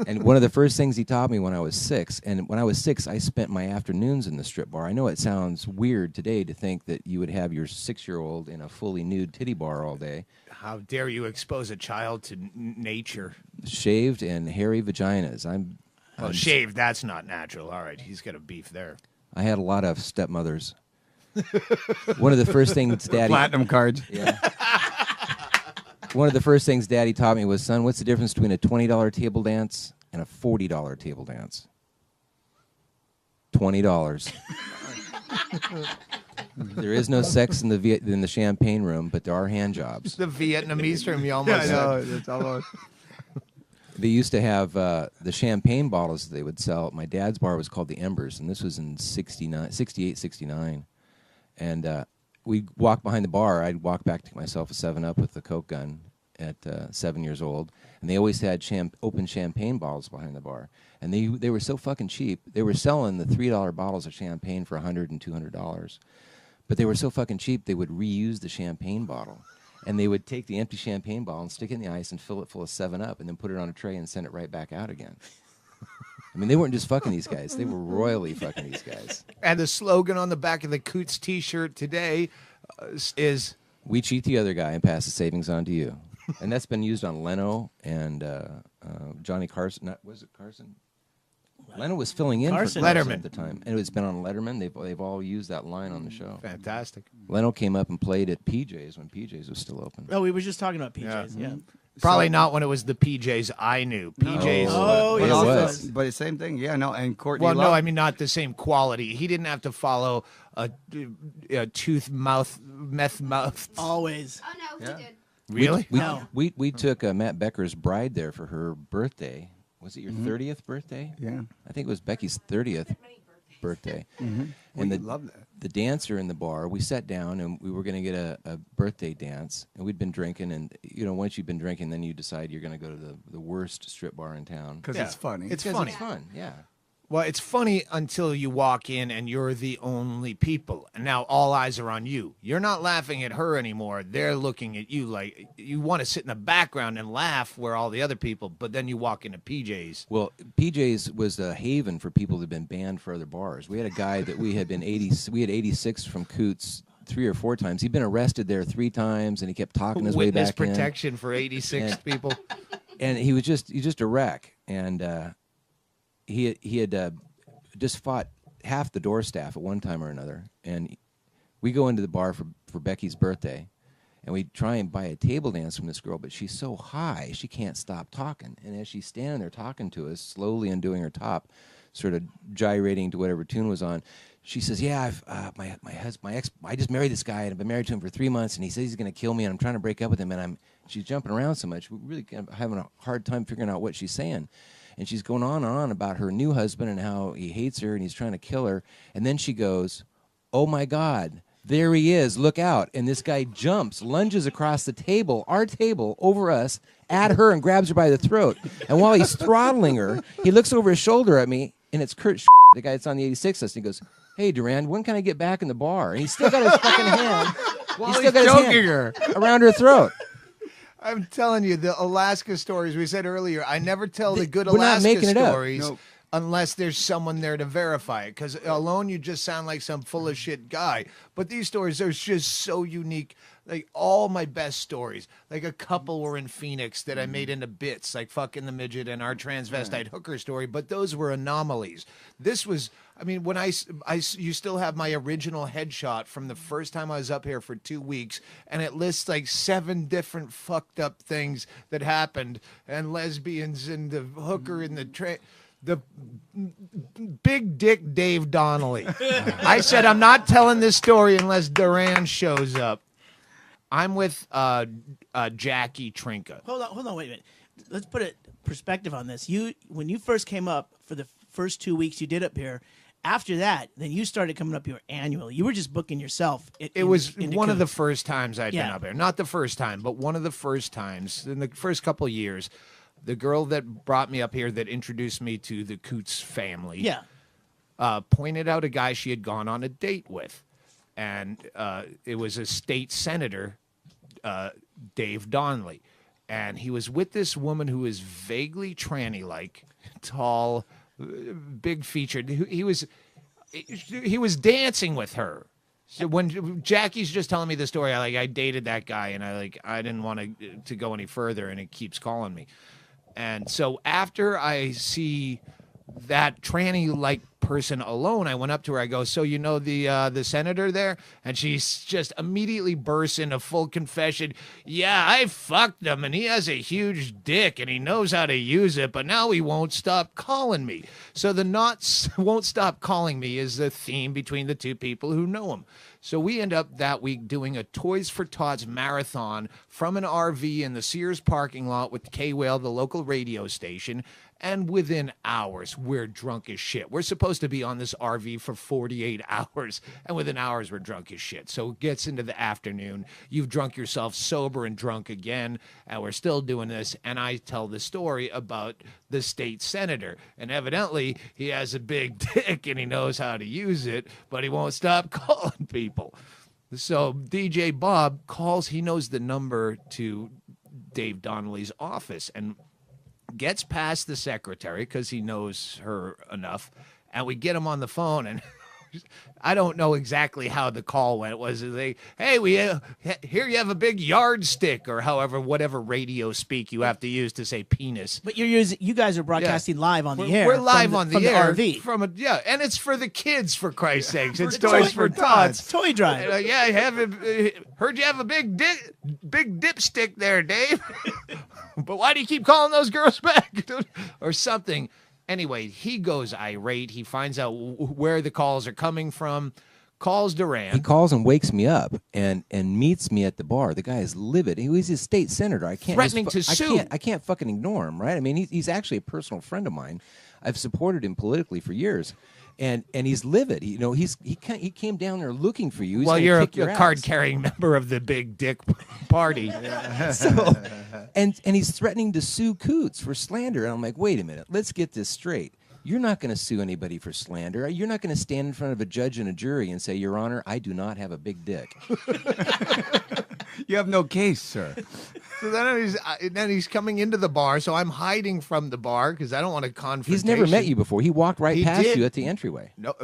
And one of the first things he taught me when I was 6, and when I was 6, I spent my afternoons in the strip bar. I know it sounds weird today to think that you would have your 6-year-old in a fully nude titty bar all day. How dare you expose a child to nature? Shaved and hairy vaginas. Well, shaved, that's not natural. All right, he's got a beef there. I had a lot of stepmothers. One of the first things Daddy... Platinum cards. Yeah. One of the first things Daddy taught me was, son, what's the difference between a $20 table dance and a $40 table dance? $20. There is no sex in the champagne room, but there are hand jobs. The Vietnamese term you Yeah, almost I said. know. It's almost. They used to have the champagne bottles that they would sell. My dad's bar was called the Embers, and this was in 68, 69. And we'd walk behind the bar. I'd walk back to myself a 7-Up with the Coke gun, at 7 years old, and they always had open champagne bottles behind the bar. And they were so fucking cheap. They were selling the $3 bottles of champagne for $100 and $200. But they were so fucking cheap, they would reuse the champagne bottle. And they would take the empty champagne bottle and stick it in the ice and fill it full of 7-Up and then put it on a tray and send it right back out again. I mean, they weren't just fucking these guys. They were royally fucking these guys. And the slogan on the back of the Coots T-shirt today is... We cheat the other guy and pass the savings on to you. And that's been used on Leno and Johnny Carson. Was it Carson? Leno was filling in Carson. for Carson Letterman at the time. And it's been on Letterman. They've all used that line on the show. Fantastic. Leno came up and played at PJ's when PJ's was still open. Oh, we were just talking about PJs. Yeah. Probably not when it was the PJs I knew. PJs. Oh, But yes, also, it was. but the same thing, yeah, no, and Courtney Well, Love. no, I mean not the same quality. He didn't have to follow a tooth mouth meth mouth. Always. Oh no, Yeah. he did. Really? No. We took Matt Becker's bride there for her birthday. Was it your 30th birthday? Yeah. I think it was Becky's 30th birthday. Mm-hmm. And We love that. the dancer in the bar, we sat down and we were going to get a birthday dance. And we'd been drinking. And, once you've been drinking, then you decide you're going to go to the worst strip bar in town. Because Yeah. it's funny. It's 'Cause funny. It's fun, yeah. Well, it's funny until you walk in and you're the only people. And now all eyes are on you. You're not laughing at her anymore. They're looking at you like you want to sit in the background and laugh where all the other people, but then you walk into PJ's. Well, PJ's was a haven for people who'd been banned for other bars. We had a guy that we had 86 from Coots 3 or 4 times. He'd been arrested there 3 times, and he kept talking his way Witness back in. protection for 86 And- people. And he was just a wreck. And he had just fought half the door staff at one time or another. And we go into the bar for Becky's birthday, and we try and buy a table dance from this girl, but she's so high she can't stop talking. And as she's standing there talking to us, slowly undoing her top, sort of gyrating to whatever tune was on, she says, "Yeah, my ex, I just married this guy, and I've been married to him for 3 months, and he says he's going to kill me, and I'm trying to break up with him, and she's jumping around so much, we're really having a hard time figuring out what she's saying." And she's going on and on about her new husband and how he hates her and he's trying to kill her. And then she goes, "Oh, my God, there he is. Look out." And this guy jumps, lunges across the table, our table, over us, at her and grabs her by the throat. And while he's throttling her, he looks over his shoulder at me, and it's Kurt, the guy that's on the 86 list. And he goes, "Hey, Doran, when can I get back in the bar?" And he's still got his fucking hand. He's still got his choking hand her. around her throat. I'm telling you, the Alaska stories we said earlier, I never tell the good We're not Alaska making it up. stories Nope. unless there's someone there to verify it. Because alone, you just sound like some full of shit guy. But these stories are just so unique. Like all my best stories, like a couple were in Phoenix that I made into bits, like fucking the midget and our transvestite hooker story. But those were anomalies. This was, I mean, when you still have my original headshot from the first time I was up here for 2 weeks, and it lists like 7 different fucked up things that happened, and lesbians and the hooker and the big dick Dave Donnelly. I said I'm not telling this story unless Doran shows up. I'm with Jackie Trinka. Hold on, wait a minute. Let's put a perspective on this. When you first came up for the first 2 weeks you did up here, after that, then you started coming up here annually. You were just booking yourself. It was one of the first times I'd been Yeah. up here. Not the first time, but one of the first times in the first couple of years. The girl that brought me up here that introduced me to the Coots family pointed out a guy she had gone on a date with. And it was a state senator, Dave Donnelly. And he was with this woman who was vaguely tranny-like, tall, big-featured. He was dancing with her. So when Jackie's just telling me the story, I dated that guy, and I didn't want to go any further, and it keeps calling me. And so after I see that tranny-like person alone, I went up to her. I go, "So you know the senator there?" And she's just immediately bursts into full confession. "Yeah, I fucked him, and he has a huge dick, and he knows how to use it, but now he won't stop calling me." So the not won't stop calling me is the theme between the two people who know him. So we end up that week doing a Toys for Tots marathon from an RV in the Sears parking lot with K-Whale, the local radio station. And within hours, we're drunk as shit. We're supposed supposed to be on this RV for 48 hours, and within hours we're drunk as shit. So it gets into the afternoon. You've drunk yourself sober and drunk again, and we're still doing this. And I tell the story about the state senator, and evidently he has a big dick and he knows how to use it, but he won't stop calling people. So DJ Bob calls. He knows the number to Dave Donnelly's office and gets past the secretary because he knows her enough, and we get him on the phone, and I don't know exactly how the call went. Was it hey, here you have a big yardstick, or whatever radio speak you have to use to say penis. But you guys are broadcasting live on the air. We're live on the air RV. And it's for the kids, for Christ's sakes. It's Toys for Tots. Toy drive. Heard you have a big dipstick there, Dave. But why do you keep calling those girls back? Or something. Anyway, he goes irate. He finds out where the calls are coming from, calls Doran. He calls and wakes me up and meets me at the bar. The guy is livid. He's a state senator. I can't threatening to sue. I can't fucking ignore him, right? I mean, he's actually a personal friend of mine. I've supported him politically for years. And he's livid. He came down there looking for you. Well, you're a card-carrying member of the big dick party. So, and he's threatening to sue Coots for slander. And I'm like, wait a minute, let's get this straight. You're not going to sue anybody for slander. You're not going to stand in front of a judge and a jury and say, Your Honor, I do not have a big dick. You have no case, sir. So then he's coming into the bar, so I'm hiding from the bar because I don't want a confrontation. He's never met you before. He walked right past you at the entryway. No,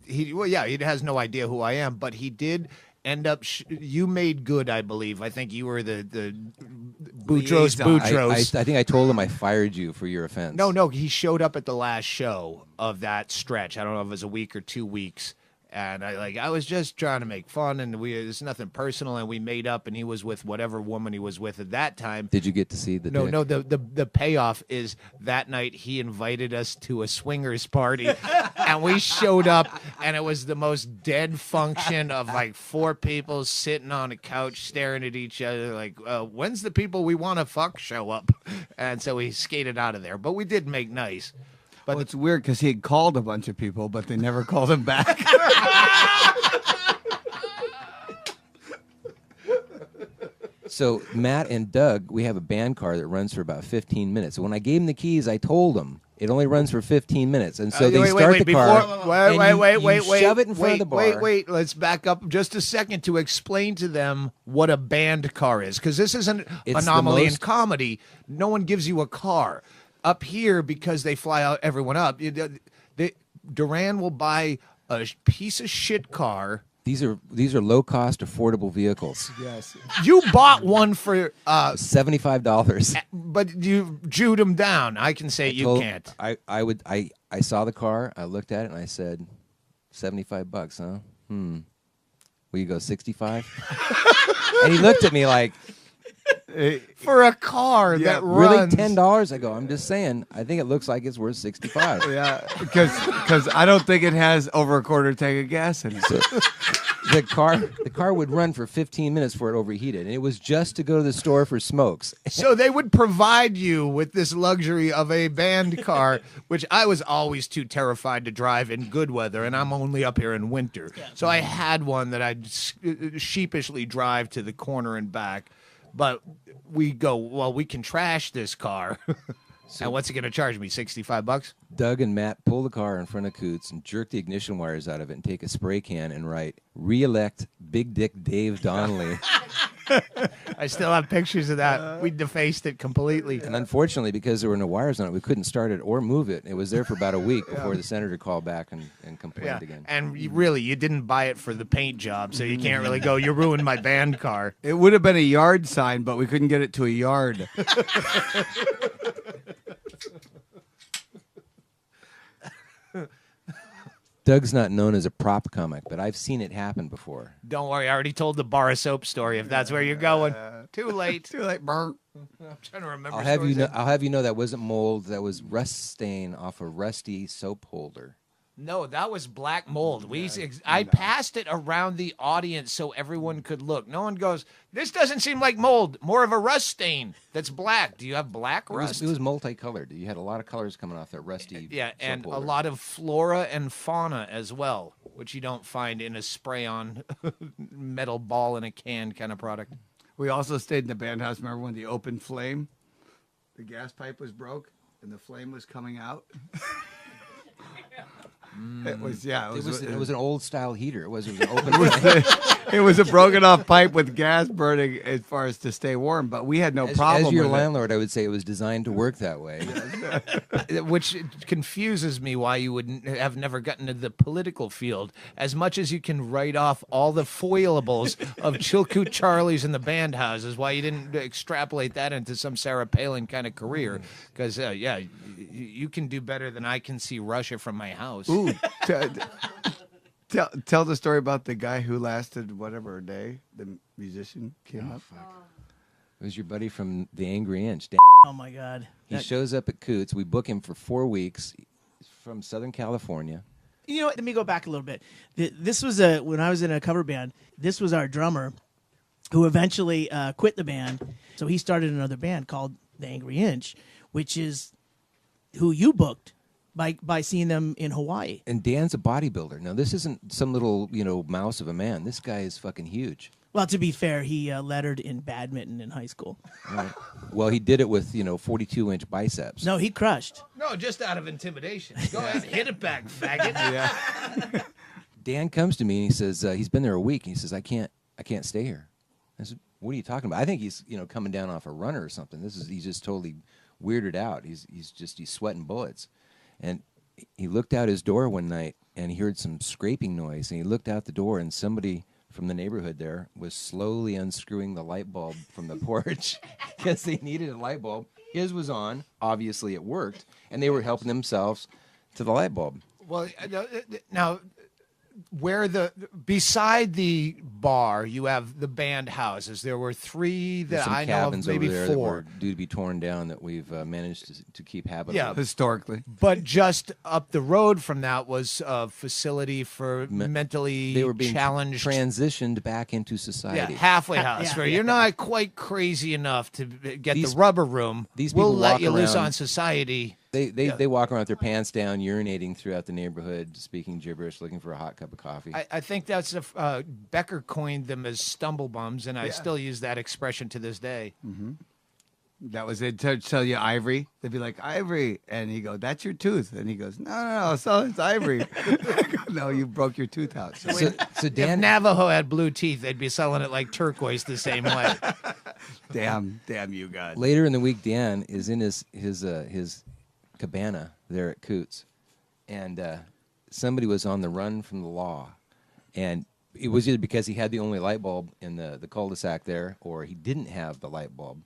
he has no idea who I am, but he did end up. You made good, I believe. I think you were the Boutros. I think I told him I fired you for your offense. No, he showed up at the last show of that stretch. I don't know if it was a week or 2 weeks. And I was just trying to make fun, and it's nothing personal, and we made up, and he was with whatever woman he was with at that time. Did you get to see the dick? No, the payoff is that night he invited us to a swingers party, and we showed up, and it was the most dead function of like 4 people sitting on a couch staring at each other like, when's the people we want to fuck show up? And so we skated out of there, but we did make nice. But it's weird because he had called a bunch of people, but they never called him back. So Matt and Doug, we have a band car that runs for about 15 minutes. So when I gave him the keys, I told him it only runs for 15 minutes. And so they start the car. Shove it in front of the bar. Wait. Let's back up just a second to explain to them what a band car is. Because this is an anomaly in comedy. No one gives you a car. Up here, because they fly out everyone up, Doran will buy a piece of shit car. These are low cost, affordable vehicles. Yes. You bought one for $75, but you Jewed him down. I can say you can't. I saw the car. I looked at it and I said, $75, huh? Will you go 65? And he looked at me like. For a car that runs. Really $10? I go, I'm just saying, I think it looks like it's worth 65. Yeah, because I don't think it has over a quarter tank of gas in it. So, the car would run for 15 minutes before it overheated, and it was just to go to the store for smokes. So they would provide you with this luxury of a band car, which I was always too terrified to drive in good weather, and I'm only up here in winter. Yeah. So I had one that I'd sheepishly drive to the corner and back. But we go, well, we can trash this car. So, and what's it going to charge me, $65? Doug and Matt pull the car in front of Coots and jerk the ignition wires out of it and take a spray can and write, "Re-elect Big Dick Dave Donnelly." I still have pictures of that. We defaced it completely. And unfortunately, because there were no wires on it, we couldn't start it or move it. It was there for about a week before the senator called back and complained again. And you didn't buy it for the paint job, so you can't really go, you ruined my band car. It would have been a yard sign, but we couldn't get it to a yard. Doug's not known as a prop comic, but I've seen it happen before. Don't worry, I already told the bar of soap story. If that's where you're going, too late. Too late, burn. I'm trying to remember. I'll have you know that wasn't mold. That was rust stain off a rusty soap holder. No, that was black mold. I passed it around the audience so everyone could look. No one goes, this doesn't seem like mold, more of a rust stain that's black. Do you have black rust? It was multicolored. You had a lot of colors coming off that rusty and soap a lot of flora and fauna as well, which you don't find in a spray-on metal ball in a can kind of product. We also stayed in the band house. Remember when the open flame, the gas pipe was broke and the flame was coming out? It was an old style heater. It was an open. It was a broken off pipe with gas burning as far as to stay warm, but we had no problem. As your with landlord, I would say it was designed to work that way. Which confuses me why you would have never gotten into the political field. As much as you can write off all the foilables of Chilkoot Charlies and the band houses, why you didn't extrapolate that into some Sarah Palin kind of career. Because, you can do better than I can see Russia from my house. Ooh, tell the story about the guy who lasted whatever a day. The musician came up. It was your buddy from the Angry Inch. Oh my God! He shows up at Coots. We book him for 4 weeks. He's from Southern California. You know what? Let me go back a little bit. This was when I was in a cover band. This was our drummer, who eventually quit the band. So he started another band called the Angry Inch, which is who you booked by seeing them in Hawaii. And Dan's a bodybuilder. Now, this isn't some little, mouse of a man. This guy is fucking huge. Well, to be fair, he lettered in badminton in high school. Right. Well, he did it with, 42-inch biceps. No, he crushed. No, just out of intimidation. Go ahead, hit it back, faggot. Yeah. Dan comes to me and he says, he's been there a week. And he says, I can't stay here. I said, what are you talking about? I think he's, coming down off a runner or something. He's just totally weirded out. He's sweating bullets. And he looked out his door one night and he heard some scraping noise. And he looked out the door and somebody from the neighborhood there was slowly unscrewing the light bulb from the porch because they needed a light bulb. His was on. Obviously, it worked. And they were helping themselves to the light bulb. Well, now, beside the bar, you have the band houses. There were 3 There's that some I know cabins of, maybe over there that 4. were due to be torn down that we've managed to keep habitable. Yeah. Historically. But just up the road from that was a facility for mentally They were being challenged. transitioned back into society. Yeah, halfway house Yeah, where yeah. you're not quite crazy enough to get These- the rubber room. these we'll people let walk you loose around- on society. They walk around with their pants down, urinating throughout the neighborhood, speaking gibberish, looking for a hot cup of coffee. I think that's Becker coined them as stumble bums, and I still use that expression to this day. That was it. To tell you Ivory, they'd be like, Ivory. And he go, that's your tooth. And he goes, no, so it's Ivory. I go, no, you broke your tooth out. So so If Dan, Navajo had blue teeth, they'd be selling it like turquoise the same way. damn you guys. later in the week, Dan is in his cabana there at Coots, and somebody was on the run from the law, and it was either because he had the only light bulb in the cul-de-sac there, or he didn't have the light bulb.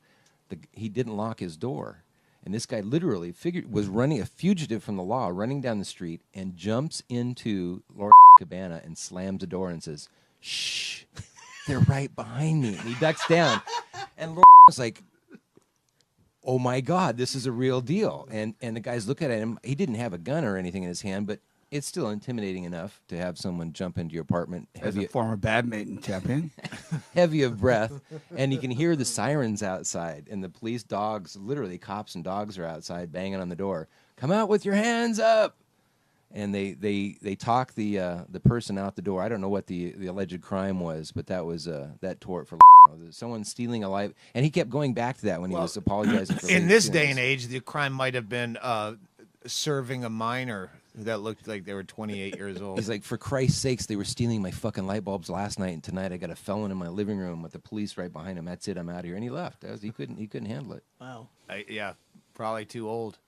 He didn't lock his door, and this guy literally was running a fugitive from the law, running down the street, and jumps into Laura's cabana and slams the door and says, "Shh, they're right behind me." And he ducks down, and Laura was like, "Oh my God, this is a real deal." And the guys look at him. He didn't have a gun or anything in his hand, but it's still intimidating enough to have someone jump into your apartment, As a former badminton champion. heavy of breath, and you can hear the sirens outside, and the police dogs, literally cops and dogs, are outside banging on the door. "Come out with your hands up!" And they talk the person out the door. I don't know what the alleged crime was, but that was that tore it for someone stealing a life. And he kept going back to that when he was apologizing for In late this day and stealings. age, the crime might have been serving a minor that looked like they were 28 years old. He's like, for Christ's sakes, they were stealing my fucking light bulbs last night, and tonight I got a felon in my living room with the police right behind him. That's it, I'm out of here. And he left. He couldn't handle it. Wow. Yeah, probably too old.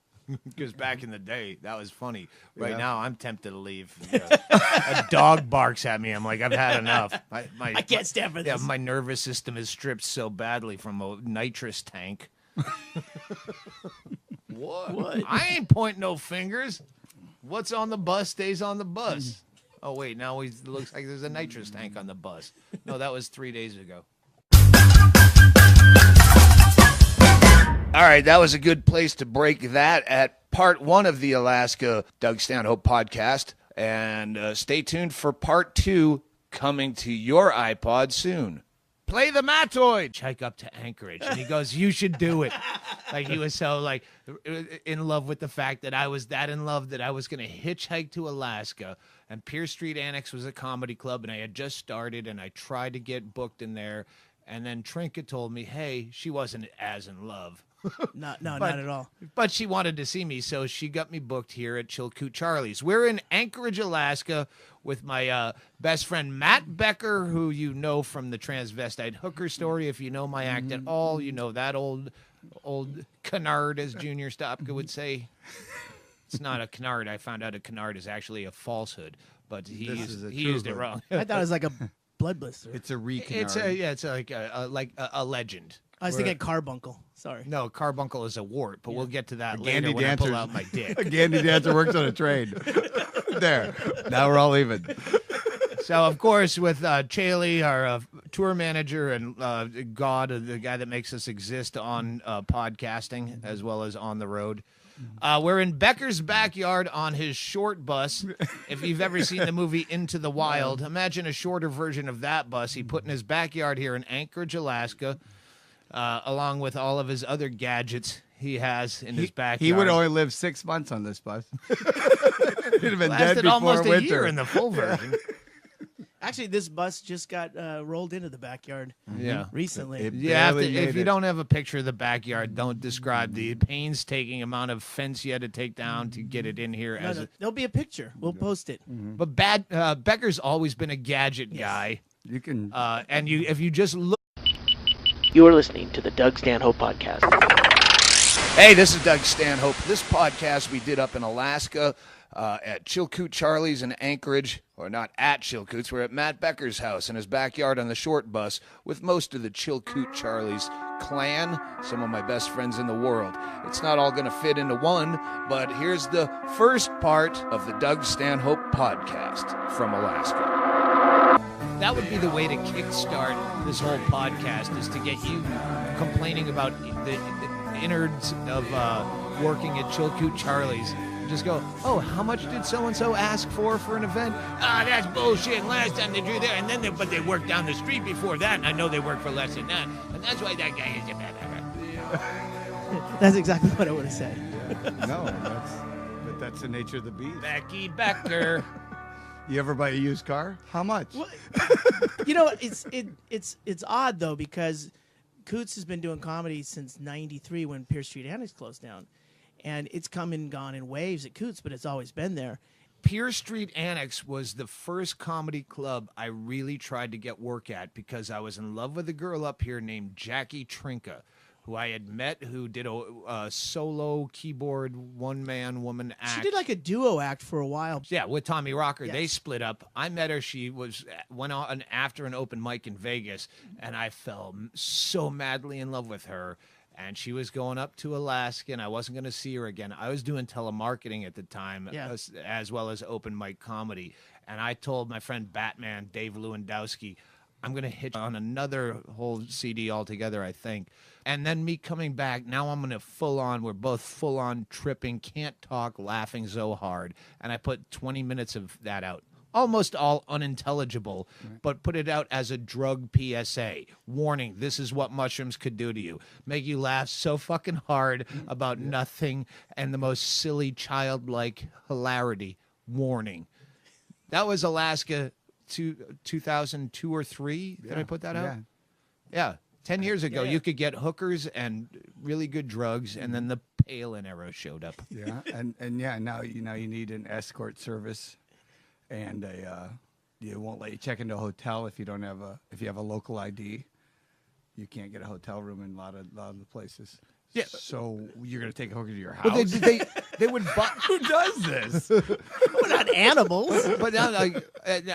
Because back in the day, that was funny. Right Yeah. now, I'm tempted to leave. A dog barks at me. I'm like, I've had enough. I can't stand for Yeah, this. my nervous system is stripped so badly from a nitrous tank. What? I ain't pointing no fingers. What's on the bus stays on the bus. Oh, wait, now it looks like there's a nitrous tank on the bus. No, that was 3 days ago. All right, that was a good place to break that at part 1 of the Alaska Doug Stanhope podcast. And stay tuned for part 2 coming to your iPod soon. Play the Mattoid. Hike up to Anchorage, and he goes, "You should do it." Like he was so like in love with the fact that I was that in love that I was going to hitchhike to Alaska. And Pierce Street Annex was a comedy club, and I had just started, and I tried to get booked in there. And then Trinket told me, "Hey, she wasn't as in love." Not at all. But she wanted to see me, so she got me booked here at Chilkoot Charlies. We're in Anchorage, Alaska, with my best friend Matt Becker, who you know from the transvestite hooker story. If you know my act at all, you know that old canard, as Junior Stopka would say. It's not a canard. I found out a canard is actually a falsehood, but he used it wrong. I thought it was like a blood blister. It's a re-canard. It's like a legend. I was thinking carbuncle. Sorry. No, carbuncle is a wart, but we'll get to that Gandy later when I pull dancers. out my dick. A Gandy dancer works on a train. There. Now we're all even. So, of course, with Chaille, our tour manager and God, the guy that makes us exist on podcasting as well as on the road. We're in Beckers' backyard on his short bus. If you've ever seen the movie Into the Wild, imagine a shorter version of that bus he put in his backyard here in Anchorage, Alaska, along with all of his other gadgets he has in his backyard. He would only live 6 months on this bus. He'd have been dead lasted before almost a winter. year in the full version. Actually, this bus just got rolled into the backyard Yeah. recently. It Yeah, barely if made you it. don't have a picture of the backyard, don't describe the painstaking amount of fence you had to take down to get it in here. No, there'll be a picture. We'll post it. But Becker's always been a gadget guy, You can. and if you just look. You are listening to the Doug Stanhope Podcast. Hey, this is Doug Stanhope. This podcast we did up in Alaska at Chilkoot Charlies in Anchorage, or not at Chilkoot's. We're at Matt Becker's house in his backyard on the short bus with most of the Chilkoot Charlies clan, some of my best friends in the world. It's not all going to fit into one, but here's the first part of the Doug Stanhope Podcast from Alaska. That would be the way to kickstart this whole podcast, is to get you complaining about the innards of working at Chilkoot Charlies. Just go, "Oh, how much did so-and-so ask for an event?" "Ah, that's bullshit. Last time they drew there, and then but they worked down the street before that, and I know they worked for less than that, and that's why that guy is a bad." That's exactly what I would have said. No, that's the nature of the beast. Becky Becker. You ever buy a used car? How much? You know, it's odd though, because Coots has been doing comedy since '93 when Pierce Street Annex closed down, and it's come and gone in waves at Coots, but it's always been there. Pierce Street Annex was the first comedy club I really tried to get work at because I was in love with a girl up here named Jackie Trinka, who I had met, who did a solo keyboard one-man woman act. She did like a duo act for a while. Yeah, with Tommy Rocker. Yes. They split up. I met her. She went on after an open mic in Vegas, and I fell so madly in love with her. And she was going up to Alaska, and I wasn't going to see her again. I was doing telemarketing at the time, Yeah. as well as open mic comedy. And I told my friend Batman, Dave Lewandowski, I'm going to hit on another whole CD altogether, I think. And then me coming back, now I'm going to we're both full on tripping, can't talk, laughing so hard. And I put 20 minutes of that out. Almost all unintelligible, but put it out as a drug PSA. Warning, this is what mushrooms could do to you. Make you laugh so fucking hard about nothing and the most silly childlike hilarity. Warning. That was Alaska 2002 or 3. Did I put that out? Yeah. 10 years ago, you could get hookers and really good drugs, and then the Palin era showed up. Yeah, and yeah, now you need an escort service, and you won't let you check into a hotel if you have a local ID. You can't get a hotel room in a lot of the places. Yeah. So you're gonna take a hooker to your house. Well, they would Who does this? We're not animals. But now,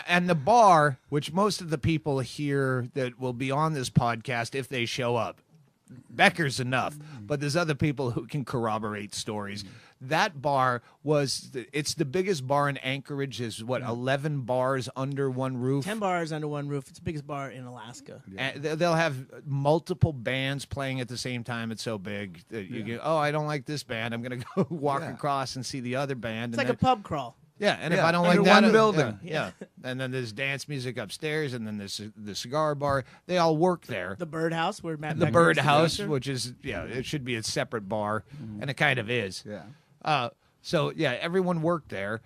and the bar, which most of the people here that will be on this podcast, if they show up, Becker's enough, but there's other people who can corroborate stories. That bar it's the biggest bar in Anchorage. Is 11 bars under one roof. 10 bars under one roof. It's the biggest bar in Alaska. And they'll have multiple bands playing at the same time. It's so big that you go, "Oh, I don't like this band. I'm going to go walk across and see the other band." It's like a pub crawl. Yeah, and if Yeah, I don't like under that, one building. yeah. And then there's dance music upstairs, and then there's the cigar bar. They all work there. The Birdhouse, where Matt The Becker is Birdhouse, producer. which is it should be a separate bar, and it kind of is. Yeah. So everyone worked there.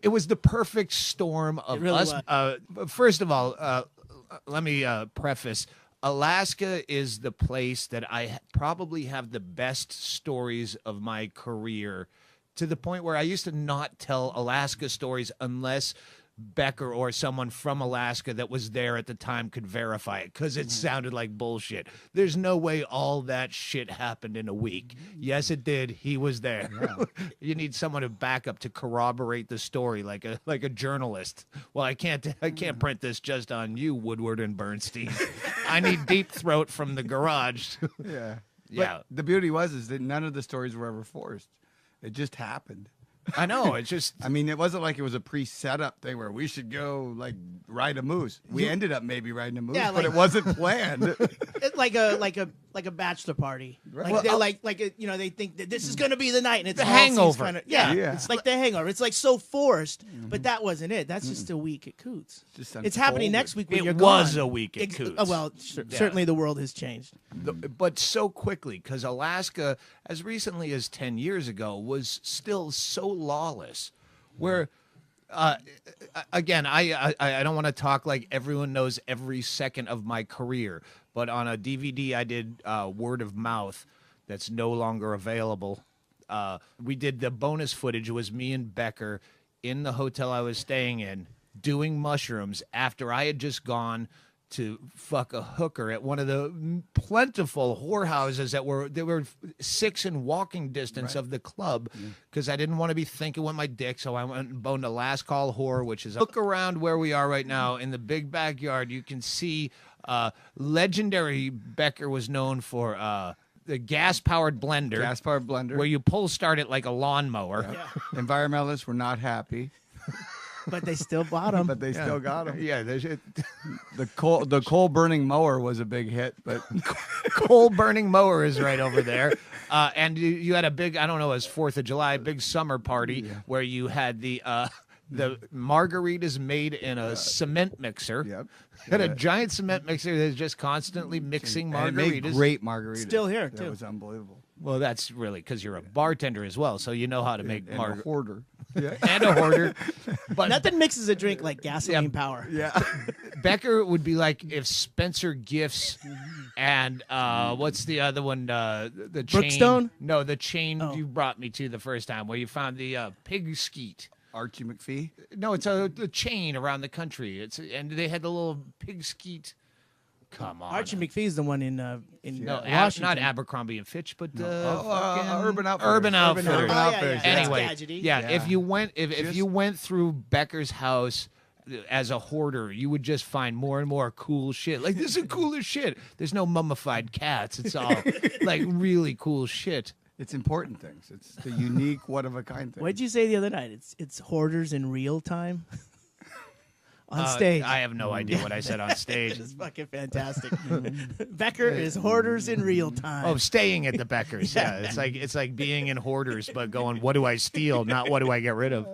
It was the perfect storm of really us. First of all, let me preface. Alaska is the place that I probably have the best stories of my career, to the point where I used to not tell Alaska stories unless Becker or someone from Alaska that was there at the time could verify it, because it sounded like bullshit. There's no way all that shit happened in a week. Yes, it did. He was there. Yeah. You need someone to back up to corroborate the story, like a journalist. Well, I can't print this just on you, Woodward and Bernstein. I need Deep Throat from the garage. Yeah. Yeah. But the beauty is that none of the stories were ever forced. It just happened. I know. It's just. I mean, it wasn't like it was a pre-set-up thing where we should go like ride a moose. We ended up maybe riding a moose, Yeah, but like- it wasn't planned. It's like a bachelor party. Right. Like Well, they think that this is going to be the night, and it's The all seems Hangover. Kinda, Yeah. it's like the Hangover. It's like so forced, but that wasn't it. That's just a week at Coots. Just It's happening unfolded. next week when It you're was gone. a week at Coots. Well, certainly the world has changed. But so quickly, because Alaska, as recently as 10 years ago, was still so lawless. Where, again, I don't want to talk like everyone knows every second of my career, but on a DVD I did Word of Mouth that's no longer available. We did the bonus footage. It was me and Becker in the hotel I was staying in doing mushrooms after I had just gone to fuck a hooker at one of the plentiful whorehouses that were 6 in walking distance of the club, because I didn't want to be thinking with my dick, so I went and boned a last call whore, which is look around where we are right now in the big backyard. You can see legendary Becker was known for the gas-powered blender. Gas-powered blender. Where you pull start it like a lawnmower. Yeah. Environmentalists were not happy, But they still bought them. but they still got them. Yeah, there's The coal burning mower was a big hit, but coal burning mower is right over there. And you had a big, I don't know, it was 4th of July, big summer party where you had the margaritas made in a cement mixer. Yep. You had a giant cement mixer that's just constantly mixing and it made margaritas. great margaritas. Still here, That too. was unbelievable. Well, that's really because you're a bartender as well, so you know how to make And a margaritas. hoarder. Yeah. And a hoarder. But Nothing mixes a drink like gasoline power. Yeah. Becker would be like if Spencer Gifts and what's the other one? The chain. Brookstone? No, the chain Oh. you brought me to the first time where you found the pig skeet. Archie McPhee. No, it's a chain around the country. And they had the little pig skeet. Come on. Archie McPhee's the one in No, Washington. not Abercrombie and Fitch, but Urban Outfitters. Urban Outfitters. Outfitters. Oh, yeah, yeah. Anyway, That's gadgety. yeah, Yeah. if you went if you went through Becker's house as a hoarder, you would just find more and more cool shit. Like, this is the coolest shit. There's no mummified cats. It's all like really cool shit. It's important things. It's the unique, one-of-a-kind thing. What'd you say the other night? It's hoarders in real time on stage. I have no idea what I said on stage. It's fucking fantastic. Becker is hoarders in real time. Oh, staying at the Beckers. Yeah, it's like being in hoarders, but going, what do I steal? Not what do I get rid of?